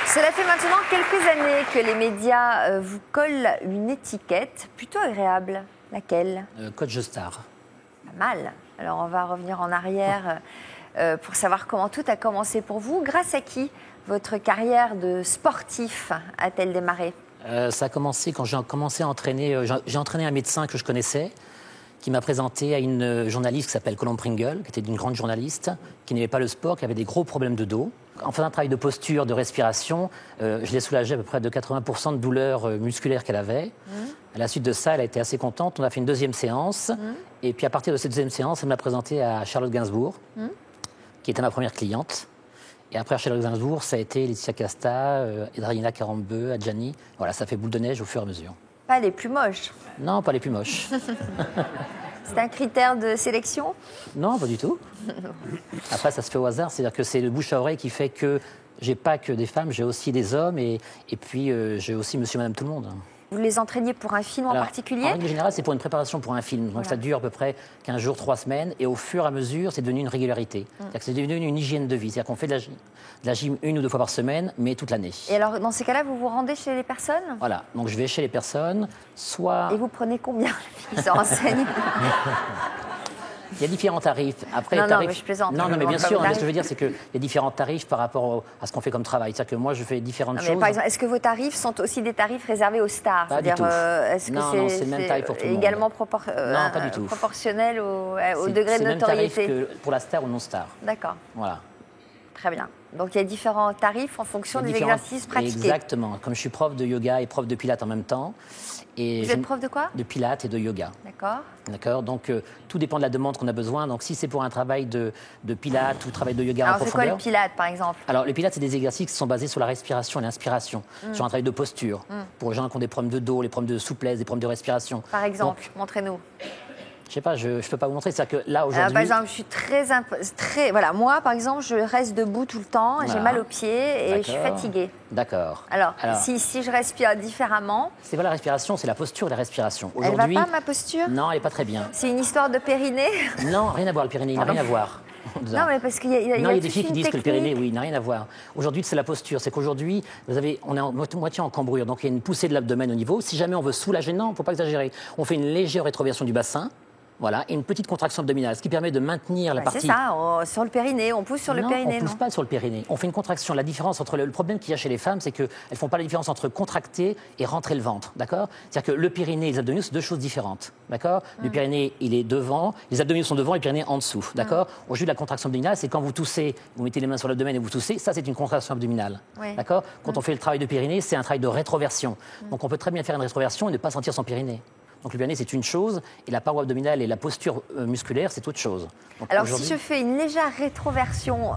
Cela fait maintenant quelques années que les médias vous collent une étiquette plutôt agréable. Laquelle ? Coach star. Pas mal. Alors on va revenir en arrière pour savoir comment tout a commencé pour vous. Grâce à qui votre carrière de sportif a-t-elle démarré ? Ça a commencé quand j'ai commencé à entraîner. J'ai entraîné un médecin que je connaissais, qui m'a présenté à une journaliste qui s'appelle Colombe Pringle, qui était une grande journaliste, qui n'aimait pas le sport, qui avait des gros problèmes de dos. En faisant un travail de posture, de respiration, je l'ai soulagée à peu près de 80% de douleurs musculaires qu'elle avait. À la suite de ça, elle a été assez contente. On a fait une deuxième séance. Et puis à partir de cette deuxième séance, elle m'a présenté à Charlotte Gainsbourg, qui était ma première cliente. Et après Charlotte Gainsbourg, ça a été Laetitia Casta, Edraina Carambeu, Adjani. Voilà, ça fait boule de neige au fur et à mesure. Pas les plus moches. Non, pas les plus moches. C'est un critère de sélection ? Non, pas du tout. Après, ça se fait au hasard. C'est-à-dire que c'est le bouche à oreille qui fait que j'ai pas que des femmes, j'ai aussi des hommes. Et puis, j'ai aussi monsieur, madame, tout le monde. Vous les entraîniez pour un film en particulier ? En règle générale, c'est pour une préparation pour un film. Donc ça dure à peu près 15 jours, 3 semaines. Et au fur et à mesure, c'est devenu une régularité. C'est-à-dire que c'est devenu une hygiène de vie. C'est-à-dire qu'on fait de la gym 1 ou 2 fois par semaine, mais toute l'année. Et alors, dans ces cas-là, vous vous rendez chez les personnes ? Voilà. Donc je vais chez les personnes, soit... Et vous prenez combien qui se renseignent ? Il y a différents tarifs. Après, non, mais je plaisante. Non, mais bien sûr. Ce que je veux dire, c'est qu'il y a différents tarifs par rapport à ce qu'on fait comme travail. C'est-à-dire que moi, je fais différentes choses. Par exemple, est-ce que vos tarifs sont aussi des tarifs réservés aux stars ? Pas du tout. Est-ce que non, c'est le même tarif pour tout le monde. Également pas du tout. Proportionnel au degré de notoriété ? C'est le même tarif que pour la star ou non-star. D'accord. Voilà. Très bien. Donc il y a différents tarifs en fonction des exercices pratiqués. Exactement. Comme je suis prof de yoga et prof de pilates en même temps. Et vous êtes prof de quoi ? De pilates et de yoga. D'accord. Donc tout dépend de la demande qu'on a besoin. Donc si c'est pour un travail de pilates ou travail de yoga en profondeur. Alors c'est quoi le pilate par exemple ? Alors le pilate, c'est des exercices qui sont basés sur la respiration et l'inspiration, sur un travail de posture. Pour les gens qui ont des problèmes de dos, les problèmes de souplesse, des problèmes de respiration. Par exemple, montrez-nous. Je sais pas, je ne peux pas vous montrer. C'est-à-dire que là, aujourd'hui... par exemple, je suis très... Voilà, moi, par exemple, je reste debout tout le temps, j'ai mal aux pieds et je suis fatiguée. D'accord. Alors si je respire différemment... C'est pas la respiration, c'est la posture et la respiration. Elle va pas, ma posture ? Non, elle n'est pas très bien. C'est une histoire de périnée ? Non, rien à voir, le périnée, il n'a rien à voir. Non, mais parce qu'il y a des filles qui disent que le périnée, oui, n'a rien à voir. Aujourd'hui, c'est la posture. C'est qu'aujourd'hui, on est moitié en cambrure, donc il y a une poussée de l'abdomen au niveau. Si jamais on veut soulager, non, il ne faut pas exagérer. On fait une légère rétroversion du bassin. Voilà, et une petite contraction abdominale, ce qui permet de maintenir la partie... C'est ça, sur le périnée, on pousse sur le périnée, non, on ne pousse pas sur le périnée. On fait une contraction. La différence entre le problème qu'il y a chez les femmes, c'est qu'elles ne font pas la différence entre contracter et rentrer le ventre, d'accord ? C'est-à-dire que le périnée et les abdominaux, c'est deux choses différentes, d'accord ? Le périnée, il est devant, les abdominaux sont devant et le périnée en dessous, d'accord ? Aujourd'hui, la contraction abdominale, c'est quand vous toussez, vous mettez les mains sur l'abdomen et vous toussez, ça, c'est une contraction abdominale, d'accord ? Quand on fait le travail de périnée, c'est un travail de rétroversion. Donc on peut très bien faire une rétroversion et ne pas sentir son périnée. Donc le périnée, c'est une chose, et la paroi abdominale et la posture musculaire, c'est autre chose. Donc, alors si je fais une légère rétroversion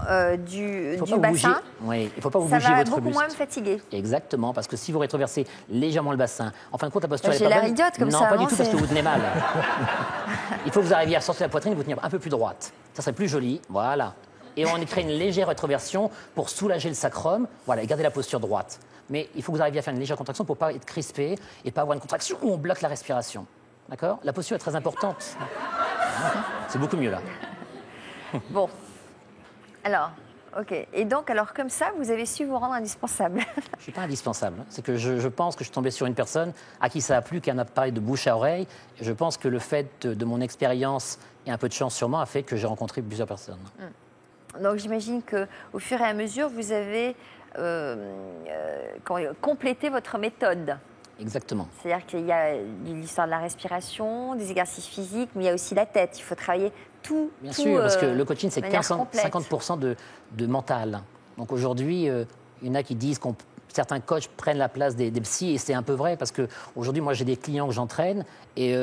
du bassin, il ne faut pas vous bouger votre buste. Ça va beaucoup moins me fatiguer. Exactement, parce que si vous rétroversez légèrement le bassin, en fin de compte, la posture... J'ai l'air idiote comme ça. Non, pas du tout, parce que vous tenez mal. Il faut que vous arriviez à sortir la poitrine et vous tenir un peu plus droite. Ça serait plus joli, voilà. Et on crée une légère rétroversion pour soulager le sacrum, voilà, et garder la posture droite. Mais il faut que vous arriviez à faire une légère contraction pour ne pas être crispé et pas avoir une contraction où on bloque la respiration. D'accord ? La posture est très importante. C'est beaucoup mieux là. Bon. Alors, ok. Et donc, alors comme ça, vous avez su vous rendre indispensable. Je ne suis pas indispensable. C'est que je pense que je suis tombé sur une personne à qui ça a plu, qui a un appareil de bouche à oreille. Et je pense que le fait de mon expérience et un peu de chance sur moi a fait que j'ai rencontré plusieurs personnes. Donc j'imagine qu'au fur et à mesure, vous avez complété votre méthode. Exactement. C'est-à-dire qu'il y a l'histoire de la respiration, des exercices physiques, mais il y a aussi la tête. Il faut travailler tout. Bien sûr, parce que le coaching, c'est de manière 50% de mental. Donc aujourd'hui, il y en a qui disent que certains coachs prennent la place des psys, et c'est un peu vrai, parce qu'aujourd'hui, moi, j'ai des clients que j'entraîne, et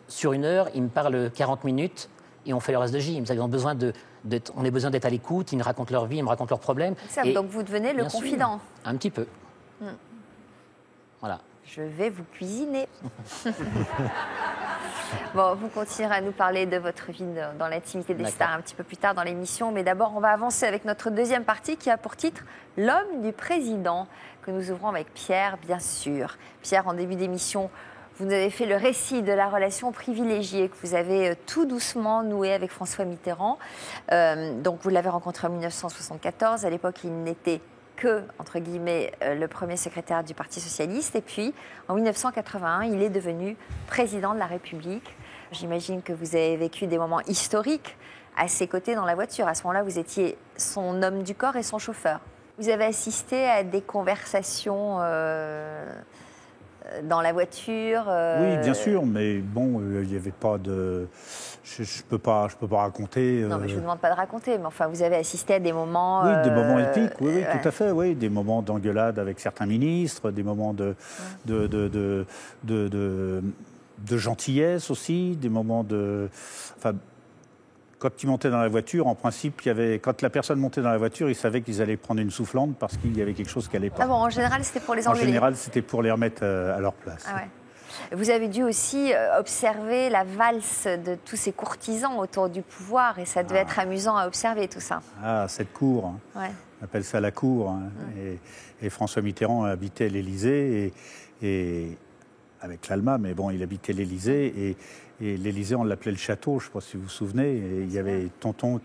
sur 1 heure, ils me parlent 40 minutes, et on fait le reste de gym. Ils ont besoin on a besoin d'être à l'écoute, ils me racontent leur vie, ils me racontent leurs problèmes. Donc vous devenez le confident. Un petit peu. Voilà. Je vais vous cuisiner. Bon, vous continuerez à nous parler de votre vie dans l'intimité des stars un petit peu plus tard dans l'émission. Mais d'abord, on va avancer avec notre deuxième partie qui a pour titre « L'homme du président » que nous ouvrons avec Pierre, bien sûr. Pierre, en début d'émission, vous nous avez fait le récit de la relation privilégiée que vous avez tout doucement nouée avec François Mitterrand. Donc, vous l'avez rencontré en 1974. À l'époque, il n'était que, entre guillemets, le premier secrétaire du Parti socialiste. Et puis, en 1981, il est devenu président de la République. J'imagine que vous avez vécu des moments historiques à ses côtés dans la voiture. À ce moment-là, vous étiez son homme du corps et son chauffeur. Vous avez assisté à des conversations dans la voiture Oui, bien sûr, mais bon, il n'y avait pas de... Je ne peux pas raconter... Non, mais je ne vous demande pas de raconter, mais enfin, vous avez assisté à des moments... Oui, des moments épiques, oui, tout à fait, oui. Des moments d'engueulade avec certains ministres, des moments de gentillesse aussi, des moments de... Enfin, quand ils montaient dans la voiture, en principe, quand la personne montait dans la voiture, ils savaient qu'ils allaient prendre une soufflante parce qu'il y avait quelque chose qui n'allait pas. Ah bon, en général, c'était pour les engueuler. En général, c'était pour les remettre à leur place. Ah ouais. Vous avez dû aussi observer la valse de tous ces courtisans autour du pouvoir et ça devait être amusant à observer tout ça. Ah, cette cour, hein. Ouais. On appelle ça la cour. Hein. Et François Mitterrand habitait l'Élysée et avec l'Alma, mais bon, il habitait l'Élysée et l'Élysée, on l'appelait le château, je ne sais pas si vous vous souvenez. Et il y avait Tonton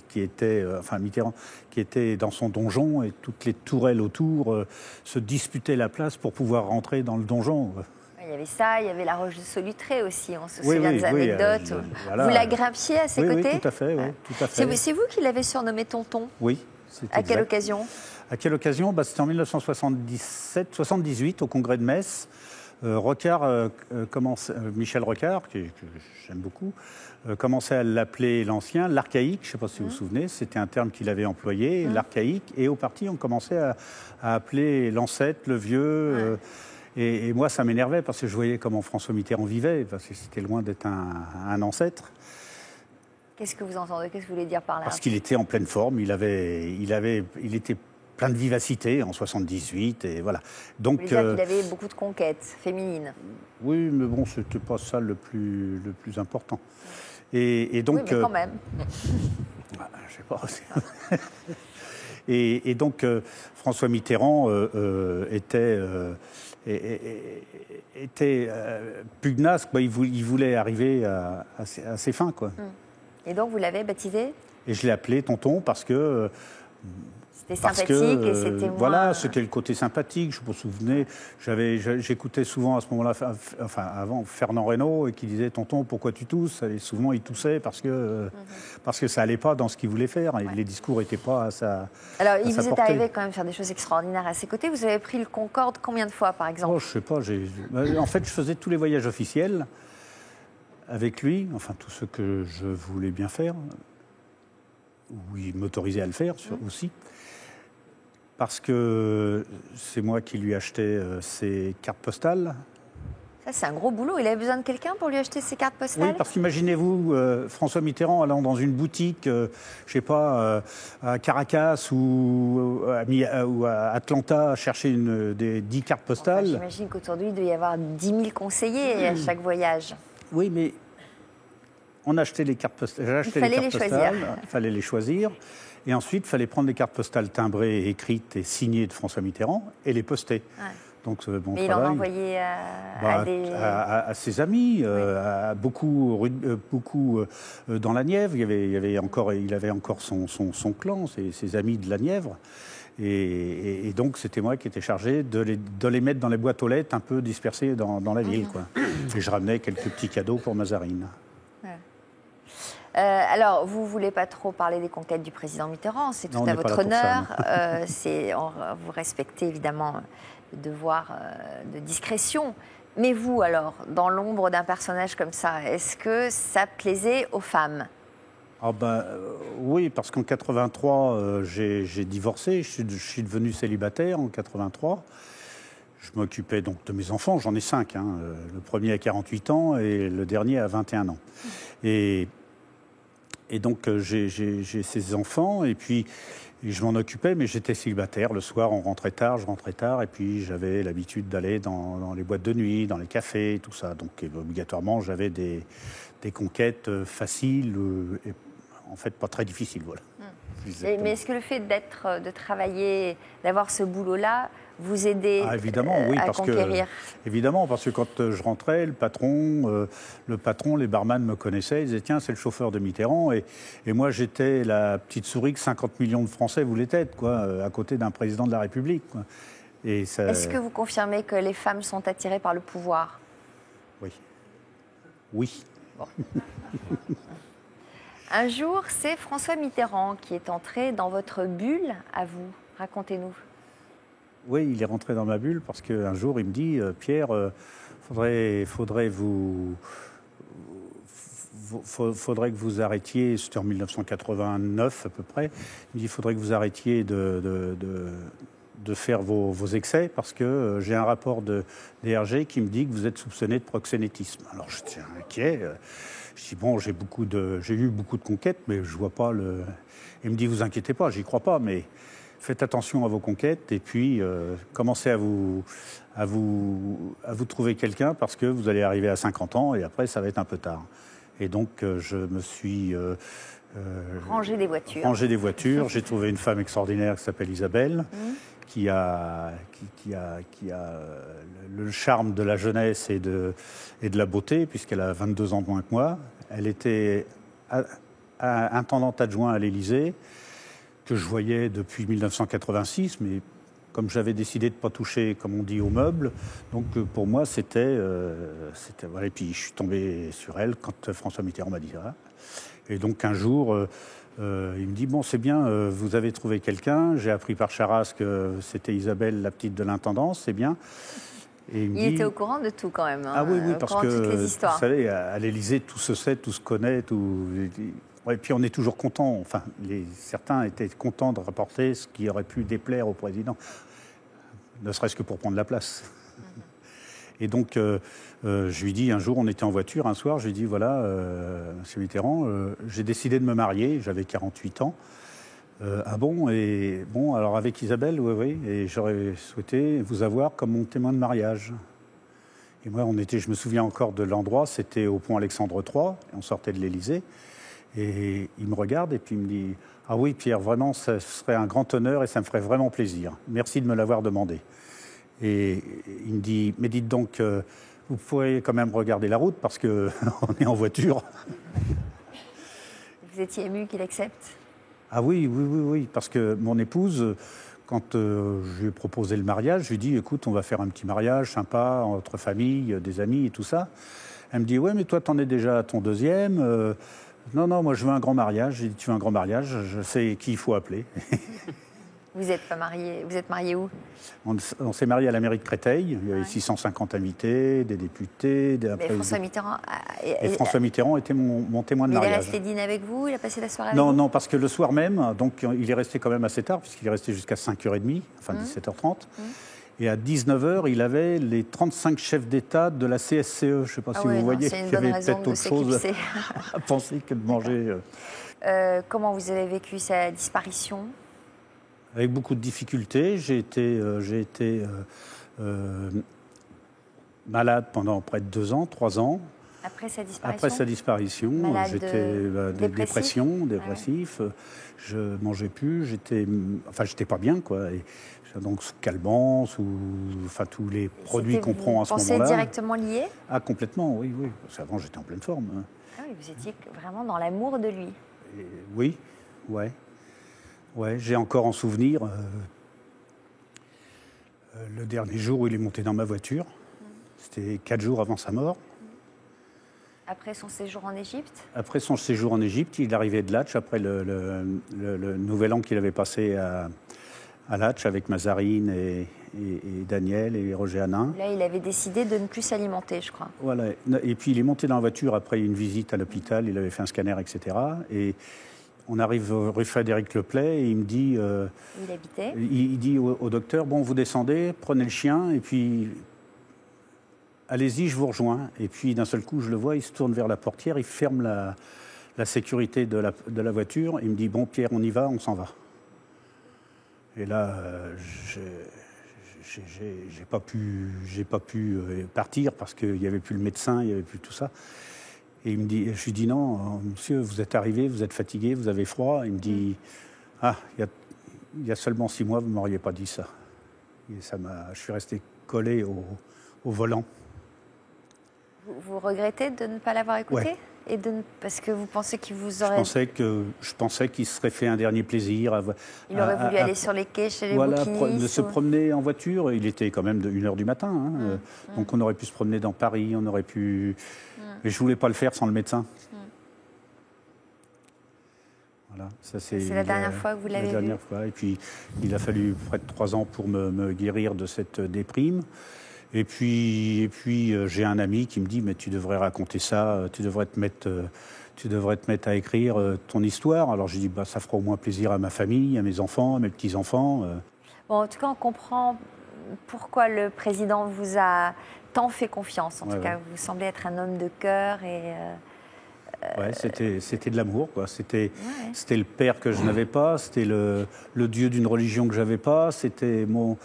qui était, enfin Mitterrand, qui était dans son donjon et toutes les tourelles autour se disputaient la place pour pouvoir rentrer dans le donjon. Il y avait ça, il y avait la roche de Solutré aussi, on se souvient des anecdotes. Voilà. Vous la grimpiez à ses côtés? Oui, tout à fait. Oui, tout à fait. C'est vous qui l'avez surnommé Tonton? Oui. À quelle occasion? À quelle occasion? C'était en 1978, au congrès de Metz. Michel Rocard, que j'aime beaucoup, commençait à l'appeler l'ancien, l'archaïque, je ne sais pas si vous vous souvenez, c'était un terme qu'il avait employé, l'archaïque, et au parti on commençait à appeler l'ancêtre, le vieux, et moi ça m'énervait parce que je voyais comment François Mitterrand vivait, parce que c'était loin d'être un ancêtre. Qu'est-ce que vous entendez? Qu'est-ce que vous voulez dire par là? Parce qu'il était en pleine forme, il était plein de vivacité en 78 et voilà. Donc vous voulez dire qu'il avait beaucoup de conquêtes féminines. Oui, mais bon, c'était pas ça le plus important. Et donc. Oui, mais quand même. Je sais pas. et donc François Mitterrand était pugnace, quoi. Il voulait arriver à ses fins, quoi. Et donc vous l'avez baptisé? Et je l'ai appelé Tonton parce que. C'était sympathique et c'était moins... Voilà, c'était le côté sympathique, je me souvenais. J'écoutais souvent à ce moment-là, enfin avant, Fernand Reynaud, qui disait « Tonton, pourquoi tu tousses ?» Et souvent, il toussait parce que ça n'allait pas dans ce qu'il voulait faire. Et les discours n'étaient pas à sa Alors, il vous est arrivé quand même faire des choses extraordinaires à ses côtés. Vous avez pris le Concorde combien de fois, par exemple? Je ne sais pas. En fait, je faisais tous les voyages officiels avec lui, enfin, tout ce que je voulais bien faire, où il m'autorisait à le faire aussi. Parce que c'est moi qui lui achetais ses cartes postales. Ça, c'est un gros boulot. Il avait besoin de quelqu'un pour lui acheter ses cartes postales? Oui, parce qu'imaginez-vous François Mitterrand allant dans une boutique, je ne sais pas, à Caracas ou à Atlanta chercher des 10 cartes postales. Enfin, j'imagine qu'autour de lui, il doit y avoir 10 000 conseillers à chaque voyage. Oui, mais on achetait les cartes postales. J'ai acheté les cartes postales. Il fallait les choisir. Et ensuite, il fallait prendre les cartes postales timbrées, écrites et signées de François Mitterrand et les poster. Donc, mon Mais travail, il en envoyait à ses amis, à beaucoup dans la Nièvre. Il avait encore son clan, ses amis de la Nièvre. Et donc, c'était moi qui étais chargé de les mettre dans les boîtes aux lettres un peu dispersées dans la ville, quoi. Et je ramenais quelques petits cadeaux pour Mazarine. Alors, vous ne voulez pas trop parler des conquêtes du président Mitterrand, c'est tout à votre honneur. Vous respectez évidemment le devoir de discrétion. Mais vous, alors, dans l'ombre d'un personnage comme ça, est-ce que ça plaisait aux femmes ? Oui, parce qu'en 83, j'ai divorcé, je suis devenu célibataire en 83. Je m'occupais donc de mes enfants, j'en ai 5. Le premier à 48 ans et le dernier à 21 ans. Et donc, j'ai ces enfants, et puis je m'en occupais, mais j'étais célibataire. Le soir, on rentrait tard, je rentrais tard, et puis j'avais l'habitude d'aller dans les boîtes de nuit, dans les cafés, tout ça. Donc, obligatoirement, j'avais des conquêtes faciles, et en fait, pas très difficiles, voilà. Mais est-ce que le fait de travailler, d'avoir ce boulot-là, vous aidait à conquérir ? Évidemment, parce que quand je rentrais, le patron, les barman me connaissaient, ils disaient « Tiens, c'est le chauffeur de Mitterrand ». Et moi, j'étais la petite souris que 50 millions de Français voulaient être, quoi, à côté d'un président de la République, quoi. Est-ce que vous confirmez que les femmes sont attirées par le pouvoir ? Oui. Bon. Un jour, c'est François Mitterrand qui est entré dans votre bulle, à vous. Racontez-nous. Oui, il est rentré dans ma bulle parce qu'un jour, il me dit « Pierre, faudrait que vous arrêtiez », c'était en 1989 à peu près, il me dit « faudrait que vous arrêtiez de faire vos excès parce que j'ai un rapport de DRG qui me dit que vous êtes soupçonné de proxénétisme ». Alors j'étais inquiet. Je dis bon, j'ai eu beaucoup de conquêtes, mais je vois pas le. Il me dit vous inquiétez pas, j'y crois pas, mais faites attention à vos conquêtes et puis commencez à vous trouver quelqu'un parce que vous allez arriver à 50 ans et après ça va être un peu tard. Et donc je me suis rangé des voitures. J'ai trouvé une femme extraordinaire qui s'appelle Isabelle. Qui a le charme de la jeunesse et de la beauté, puisqu'elle a 22 ans de moins que moi. Elle était intendante adjointe à l'Élysée, que je voyais depuis 1986, mais comme j'avais décidé de ne pas toucher, comme on dit, aux meubles, donc pour moi, c'était voilà. Et puis je suis tombé sur elle quand François Mitterrand m'a dit ça. Et donc un jour... il me dit, bon, c'est bien, vous avez trouvé quelqu'un. J'ai appris par Charras que c'était Isabelle, la petite de l'intendance, c'est bien. Et il était au courant de tout quand même. Ah oui, parce que, toutes les histoires. Vous savez, à l'Élysée, tout se sait, tout se connaît. Et puis on est toujours content. Enfin, certains étaient contents de rapporter ce qui aurait pu déplaire au président, ne serait-ce que pour prendre la place. Et donc, je lui dis, un jour, on était en voiture, un soir, je lui dis, voilà, monsieur Mitterrand, j'ai décidé de me marier, j'avais 48 ans. Ah bon, et bon, alors avec Isabelle, oui, et j'aurais souhaité vous avoir comme mon témoin de mariage. Et moi, je me souviens encore de l'endroit, c'était au pont Alexandre III, on sortait de l'Élysée, et il me regarde et puis il me dit, ah oui, Pierre, vraiment, ce serait un grand honneur et ça me ferait vraiment plaisir. Merci de me l'avoir demandé. Et il me dit, mais dites donc, vous pourrez quand même regarder la route parce qu'on est en voiture. Vous étiez ému qu'il accepte ? Ah oui, parce que mon épouse, quand je lui ai proposé le mariage, je lui ai dit, écoute, on va faire un petit mariage sympa, entre familles, des amis et tout ça. Elle me dit, ouais, mais toi, t'en es déjà à ton deuxième. Non, moi, je veux un grand mariage. J'ai dit, tu veux un grand mariage ? Je sais qui il faut appeler. Vous êtes pas marié. Vous êtes marié où ? On s'est marié à la mairie de Créteil. Il y avait 650 invités, des députés, des présidents. François Mitterrand. François Mitterrand était mon témoin de mariage. Il est resté dîner avec vous ? Il a passé la soirée avec vous ? Non, parce que le soir même, donc il est resté quand même assez tard, puisqu'il est resté jusqu'à 5h30, enfin 17h30. Et à 19h, il avait les 35 chefs d'État de la CSCE. Je ne sais pas si vous voyez. Il y avait peut-être autre chose à penser que de manger. Comment vous avez vécu sa disparition ? Avec beaucoup de difficultés. J'ai été malade pendant près de 2 ans, 3 ans. Après sa disparition. Après sa disparition, Malade j'étais dépressif, je mangeais plus, j'étais pas bien, quoi. Et, donc sous calmant, enfin tous les produits qu'on prend à ce moment-là. Vous pensez directement lié? Ah, complètement, oui. Parce qu'avant, j'étais en pleine forme. Ah oui, vous étiez vraiment dans l'amour de lui. Oui, ouais. J'ai encore en souvenir le dernier jour où il est monté dans ma voiture. C'était 4 jours avant sa mort. Après son séjour en Égypte? Après son séjour en Égypte, il arrivait de Latch, après le nouvel an qu'il avait passé à Latch avec Mazarine et Daniel et Roger Hanin. Là, il avait décidé de ne plus s'alimenter, je crois. Voilà. Et puis il est monté dans la voiture après une visite à l'hôpital, il avait fait un scanner, etc. Et on arrive rue Frédéric Leplay et il me dit... il habitait. Il dit au docteur, bon, vous descendez, prenez le chien et puis... Allez-y, je vous rejoins. Et puis, d'un seul coup, je le vois, il se tourne vers la portière, il ferme la sécurité de la voiture. Et il me dit, bon, Pierre, on y va, on s'en va. Et là, j'ai pas pu partir parce qu'il n'y avait plus le médecin, il n'y avait plus tout ça. Et je lui dis, non, monsieur, vous êtes arrivé, vous êtes fatigué, vous avez froid. Il me dit, ah, il y a seulement 6 mois, vous ne m'auriez pas dit ça. Et je suis resté collé au volant. Vous regrettez de ne pas l'avoir écouté? Ouais. Parce que vous pensez qu'il vous aurait... Je pensais qu'il se serait fait un dernier plaisir. Il aurait voulu aller sur les quais chez les bouquinistes. De se promener en voiture. Il était quand même de 1h du matin. Donc on aurait pu se promener dans Paris, on aurait pu... Mais je ne voulais pas le faire sans le médecin. Voilà, c'est la dernière fois que vous l'avez vu? La dernière fois. Et puis il a fallu près de 3 ans pour me guérir de cette déprime. Et puis j'ai un ami qui me dit, mais tu devrais raconter ça, tu devrais te mettre à écrire ton histoire. Alors je dis, ça fera au moins plaisir à ma famille, à mes enfants, à mes petits-enfants. Bon, en tout cas, on comprend pourquoi le président vous a tant fait confiance. En tout cas, vous semblez être un homme de cœur et... c'était de l'amour, quoi. C'était le père que je n'avais pas, c'était le dieu d'une religion que j'avais pas, c'était mon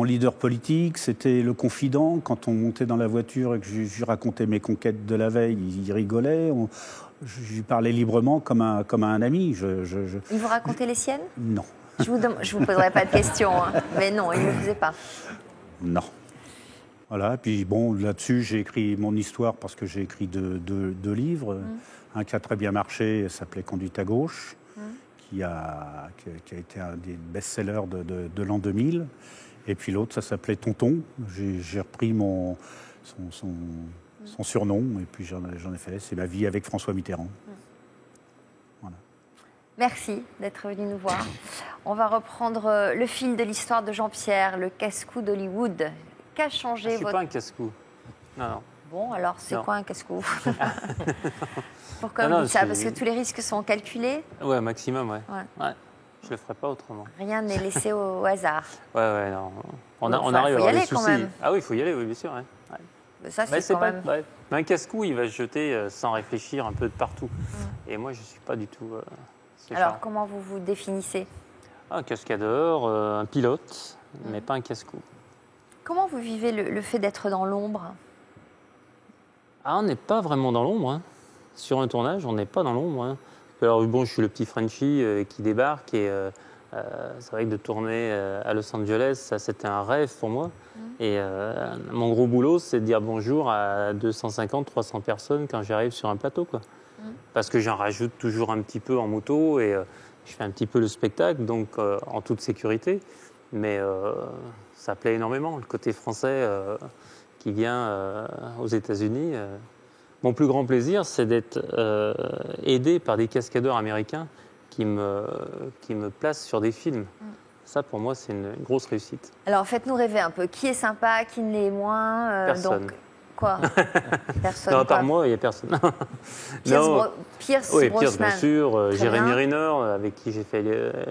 leader politique, c'était le confident. Quand on montait dans la voiture et que je lui racontais mes conquêtes de la veille, il rigolait. Je lui parlais librement comme à un ami. Il vous racontait les siennes? Non. Je vous poserai pas de questions, mais non, il ne le faisait pas. Non. Voilà, puis bon, là-dessus, j'ai écrit mon histoire parce que j'ai écrit deux livres. Un qui a très bien marché s'appelait Conduite à gauche, qui a été un des best-sellers de l'an 2000. Et puis l'autre, ça s'appelait Tonton. J'ai repris son surnom, et puis j'en ai fait. C'est ma vie avec François Mitterrand. Voilà. Merci d'être venu nous voir. On va reprendre le fil de l'histoire de Jean-Pierre, le casse-cou d'Hollywood. Qu'a changé Je ne suis pas un casse-cou. Non. Bon, alors c'est quoi un casse-cou? Pourquoi vous dites ça? Parce que tous les risques sont calculés? Ouais, maximum, ouais. Je ne le ferai pas autrement. Rien n'est laissé au hasard. Ouais, non. On arrive à avoir des soucis. Quand même. Ah oui, il faut y aller, oui, bien sûr. Mais ça, c'est quand même... Mais un casse-cou, il va se jeter sans réfléchir un peu de partout. Et moi, je ne suis pas du tout... Alors, comment vous vous définissez? Un cascadeur, un pilote, mais pas un casse-cou. Comment vous vivez le fait d'être dans l'ombre? On n'est pas vraiment dans l'ombre. Sur un tournage, on n'est pas dans l'ombre. Alors bon, je suis le petit Frenchie qui débarque et c'est vrai que de tourner à Los Angeles, ça c'était un rêve pour moi. Et mon gros boulot, c'est de dire bonjour à 250, 300 personnes quand j'arrive sur un plateau, quoi. Parce que j'en rajoute toujours un petit peu en moto et je fais un petit peu le spectacle, donc en toute sécurité. Mais ça plaît énormément, le côté français qui vient aux États-Unis. Mon plus grand plaisir, c'est d'être aidé par des cascadeurs américains qui me placent sur des films. Ça, pour moi, c'est une grosse réussite. Alors, faites-nous rêver un peu. Qui est sympa, qui ne l'est moins Personne. Donc, quoi? Personne. Non, à part moi, il n'y a personne. Pierce Brosnan, bien sûr. Jérémy Renner, avec qui j'ai fait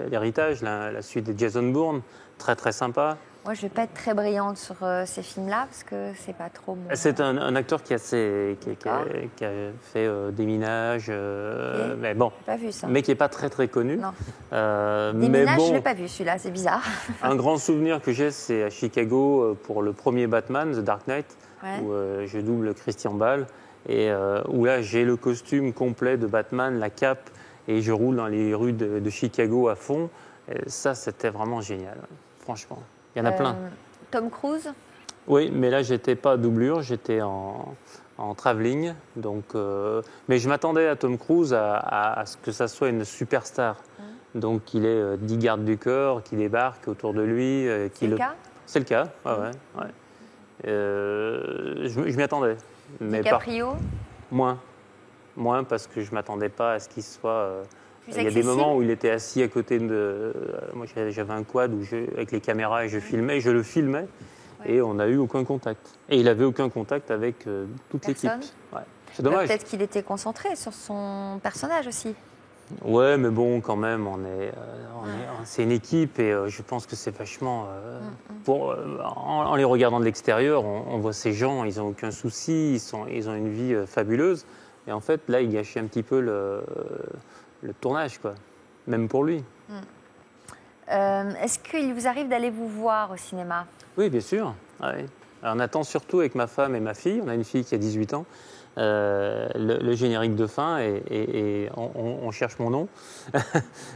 l'héritage, la suite de Jason Bourne. Très, très sympa. Moi, je ne vais pas être très brillante sur ces films-là, parce que c'est pas trop mon... C'est un acteur qui a fait des Minages, mais bon, pas vu ça. Mais qui n'est pas très très connu. Non. Des Minages, je ne l'ai pas vu celui-là, c'est bizarre. Un grand souvenir que j'ai, c'est à Chicago pour le premier Batman, The Dark Knight, où je double Christian Bale. et où là j'ai le costume complet de Batman, la cape, et je roule dans les rues de Chicago à fond. Et ça, c'était vraiment génial, franchement. Il y en a plein. Tom Cruise? Oui, mais là, j'étais pas à doublure, j'étais en travelling. Donc, mais je m'attendais à Tom Cruise à ce que ça soit une superstar. Donc, il est 10 gardes du corps qui débarquent autour de lui. C'est le cas? C'est le cas, ouais. Je m'y attendais. Mais DiCaprio? Moins, parce que je m'attendais pas à ce qu'il soit... Plus il y a des moments où il était assis à côté de... Moi, j'avais un quad avec les caméras et je le filmais. Et on n'a eu aucun contact. Et il n'avait aucun contact avec toute l'équipe. Ouais. C'est dommage. Peut-être qu'il était concentré sur son personnage aussi. Ouais, mais bon, quand même, c'est une équipe et je pense que c'est vachement... en les regardant de l'extérieur, on voit ces gens, ils n'ont aucun souci, ils ont une vie fabuleuse. Et en fait, là, il gâchait un petit peu le tournage, quoi. Même pour lui. Est-ce qu'il vous arrive d'aller vous voir au cinéma? Oui, bien sûr. Ouais. Alors, on attend surtout avec ma femme et ma fille. On a une fille qui a 18 ans. Le générique de fin et on cherche mon nom.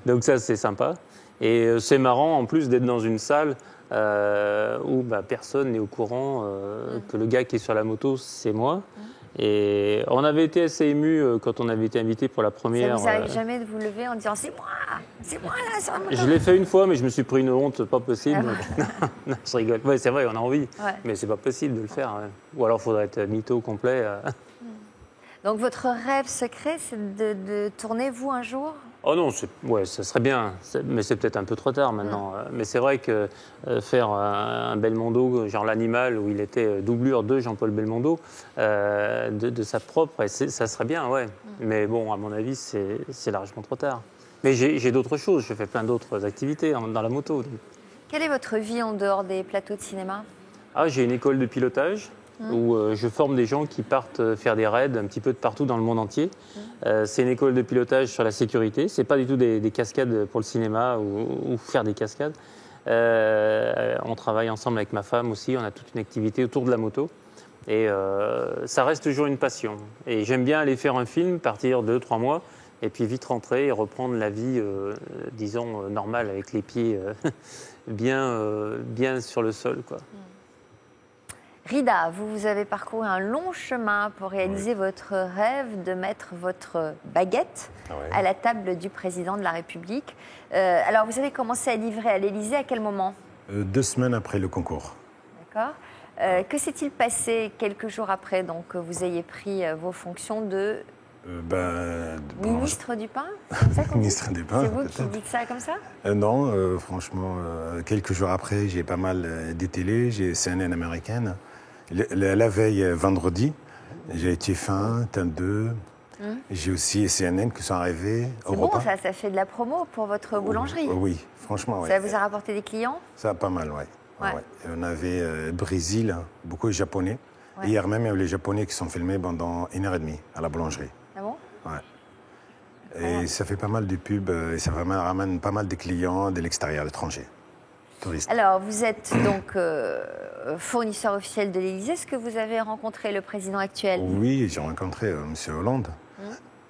Donc ça, c'est sympa. Et c'est marrant, en plus, d'être dans une salle où personne n'est au courant que le gars qui est sur la moto, c'est moi. Et on avait été assez émus quand on avait été invité pour la première. Ça vous arrive jamais de vous lever en disant c'est moi là sur la moto? Je l'ai fait une fois, mais je me suis pris une honte pas possible. Non, je rigole. Ouais, c'est vrai, on a envie, mais c'est pas possible de le faire. Ouais. Ou alors, il faudrait être mytho complet. Donc votre rêve secret, c'est de tourner vous un jour? Oh non, ça serait bien, mais c'est peut-être un peu trop tard maintenant. Mais c'est vrai que faire un Belmondo, genre L'Animal, où il était doublure de Jean-Paul Belmondo, de sa propre, ça serait bien, ouais. Mais bon, à mon avis, c'est largement trop tard. Mais j'ai d'autres choses, je fais plein d'autres activités dans la moto. Donc. Quelle est votre vie en dehors des plateaux de cinéma? J'ai une école de pilotage. Où je forme des gens qui partent faire des raids un petit peu de partout dans le monde entier. C'est une école de pilotage sur la sécurité. C'est pas du tout des cascades pour le cinéma ou faire des cascades. On travaille ensemble avec ma femme aussi. On a toute une activité autour de la moto. Et ça reste toujours une passion. Et j'aime bien aller faire un film, partir 2-3 mois, et puis vite rentrer et reprendre la vie, disons, normale, avec les pieds bien sur le sol, quoi. Rida, vous avez parcouru un long chemin pour réaliser votre rêve de mettre votre baguette à la table du président de la République. Alors, vous avez commencé à livrer à l'Élysée à quel moment? 2 semaines après le concours. D'accord. Que s'est-il passé quelques jours après que vous ayez pris vos fonctions de ministre du Pain? Ministre du Pain. C'est vous qui dites ça comme ça? Non, franchement, quelques jours après, j'ai pas mal des télés. J'ai CNN américaine. La veille, vendredi, j'ai été TF1, TF2. J'ai aussi CNN qui sont arrivés. C'est bon, ça fait de la promo pour votre boulangerie. Oui, franchement, oui. Ça vous a rapporté des clients? Ça a pas mal, oui. Ouais. On avait Brésil, beaucoup de Japonais. Ouais. Hier même, il y a eu les Japonais qui sont filmés pendant 1h30 à la boulangerie. Ah bon? Ouais. Et ça fait pas mal de pubs et ça ramène pas mal de clients de l'extérieur, de l'étranger. Alors, vous êtes donc fournisseur officiel de l'Élysée. Est-ce que vous avez rencontré le président actuel? Oui, j'ai rencontré M. Hollande.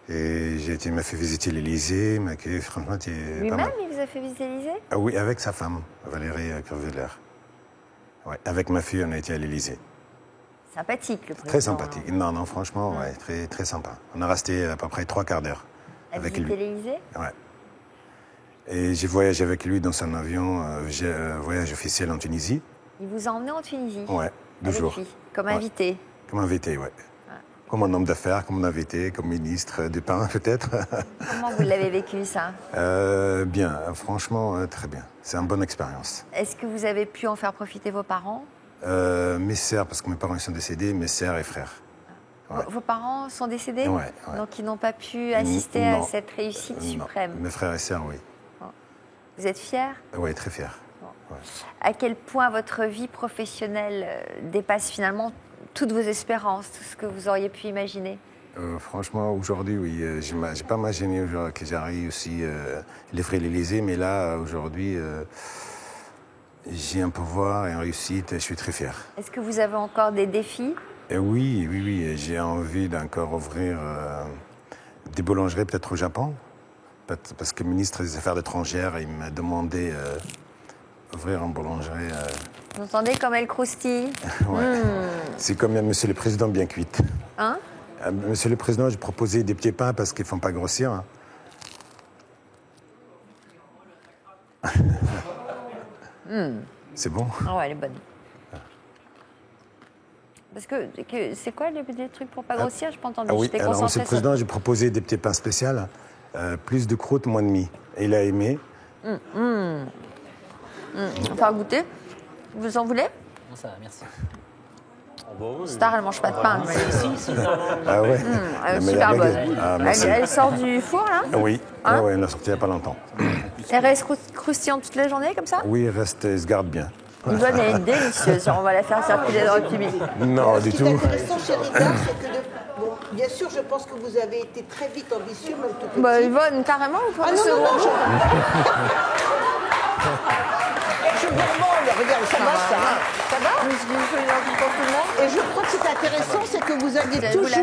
Et il m'a fait visiter l'Élysée. Franchement, lui-même, il vous a fait visiter l'Élysée? Oui, avec sa femme, Valérie Curveler. Ouais, avec ma fille, on a été à l'Élysée. Sympathique, le président. Très sympathique. Non, franchement, ouais, très, très sympa. On a resté à peu près 3/4 d'heure avec lui. À visiter l'Élysée? Ouais. Et j'ai voyagé avec lui dans son avion, voyage officiel en Tunisie. Il vous a emmené en Tunisie? Ouais, 2 jours. Lui, comme invité? Comme invité, ouais. Comme un homme d'affaires, comme un invité, comme ministre du Pain, peut-être. Comment vous l'avez vécu, ça? Bien, franchement, très bien. C'est une bonne expérience. Est-ce que vous avez pu en faire profiter vos parents? Mes sœurs, parce que mes parents ils sont décédés, mes sœurs et frères. Ouais. Vos parents sont décédés? Ouais. Donc ils n'ont pas pu assister à cette réussite suprême? Mes frères et sœurs, oui. Vous êtes fier? Oui, très fier. Ouais. À quel point votre vie professionnelle dépasse finalement toutes vos espérances, tout ce que vous auriez pu imaginer? Franchement, aujourd'hui, oui. Je n'ai pas imaginé que j'arrive aussi livrer l'Élysée, mais là, aujourd'hui, j'ai un pouvoir et une réussite, je suis très fier. Est-ce que vous avez encore des défis? Et oui, j'ai envie d'encore ouvrir des boulangeries peut-être au Japon, parce que le ministre des Affaires étrangères, il m'a demandé d'ouvrir une boulangerie. Vous entendez comme elle croustille? Ouais. C'est comme Monsieur le Président bien cuite. Hein? Monsieur le Président, j'ai proposé des petits pains parce qu'ils ne font pas grossir. Hein. C'est bon? Ah ouais, elle est bonne. Parce que c'est quoi les petits trucs pour pas grossir? Je n'ai pas entendu. Oui, alors Monsieur le Président, j'ai proposé des petits pains spéciaux, plus de croûte, moins de mie. Et il a aimé. On va goûter. Vous en voulez? Non, ça va, merci. Star, elle mange pas de pain. Ah ouais. Elle est super bonne. Elle sort du four, là? Oui, hein? Ouais, elle l'a sortie il n'y a pas longtemps. Elle reste croustillante toute la journée, comme ça? Oui, elle se garde bien. Yvonne, elle est délicieuse. On va la faire circuler dans le public. Non, du tout. Ce qui est intéressant chez Rita, c'est que, bien sûr, je pense que vous avez été très vite ambitieux, même tout petit. Bah, Yvonne, carrément, vous pouvez non, je gourmande, regarde, ça va, ça va? Et je crois que c'est intéressant, c'est que vous aviez toujours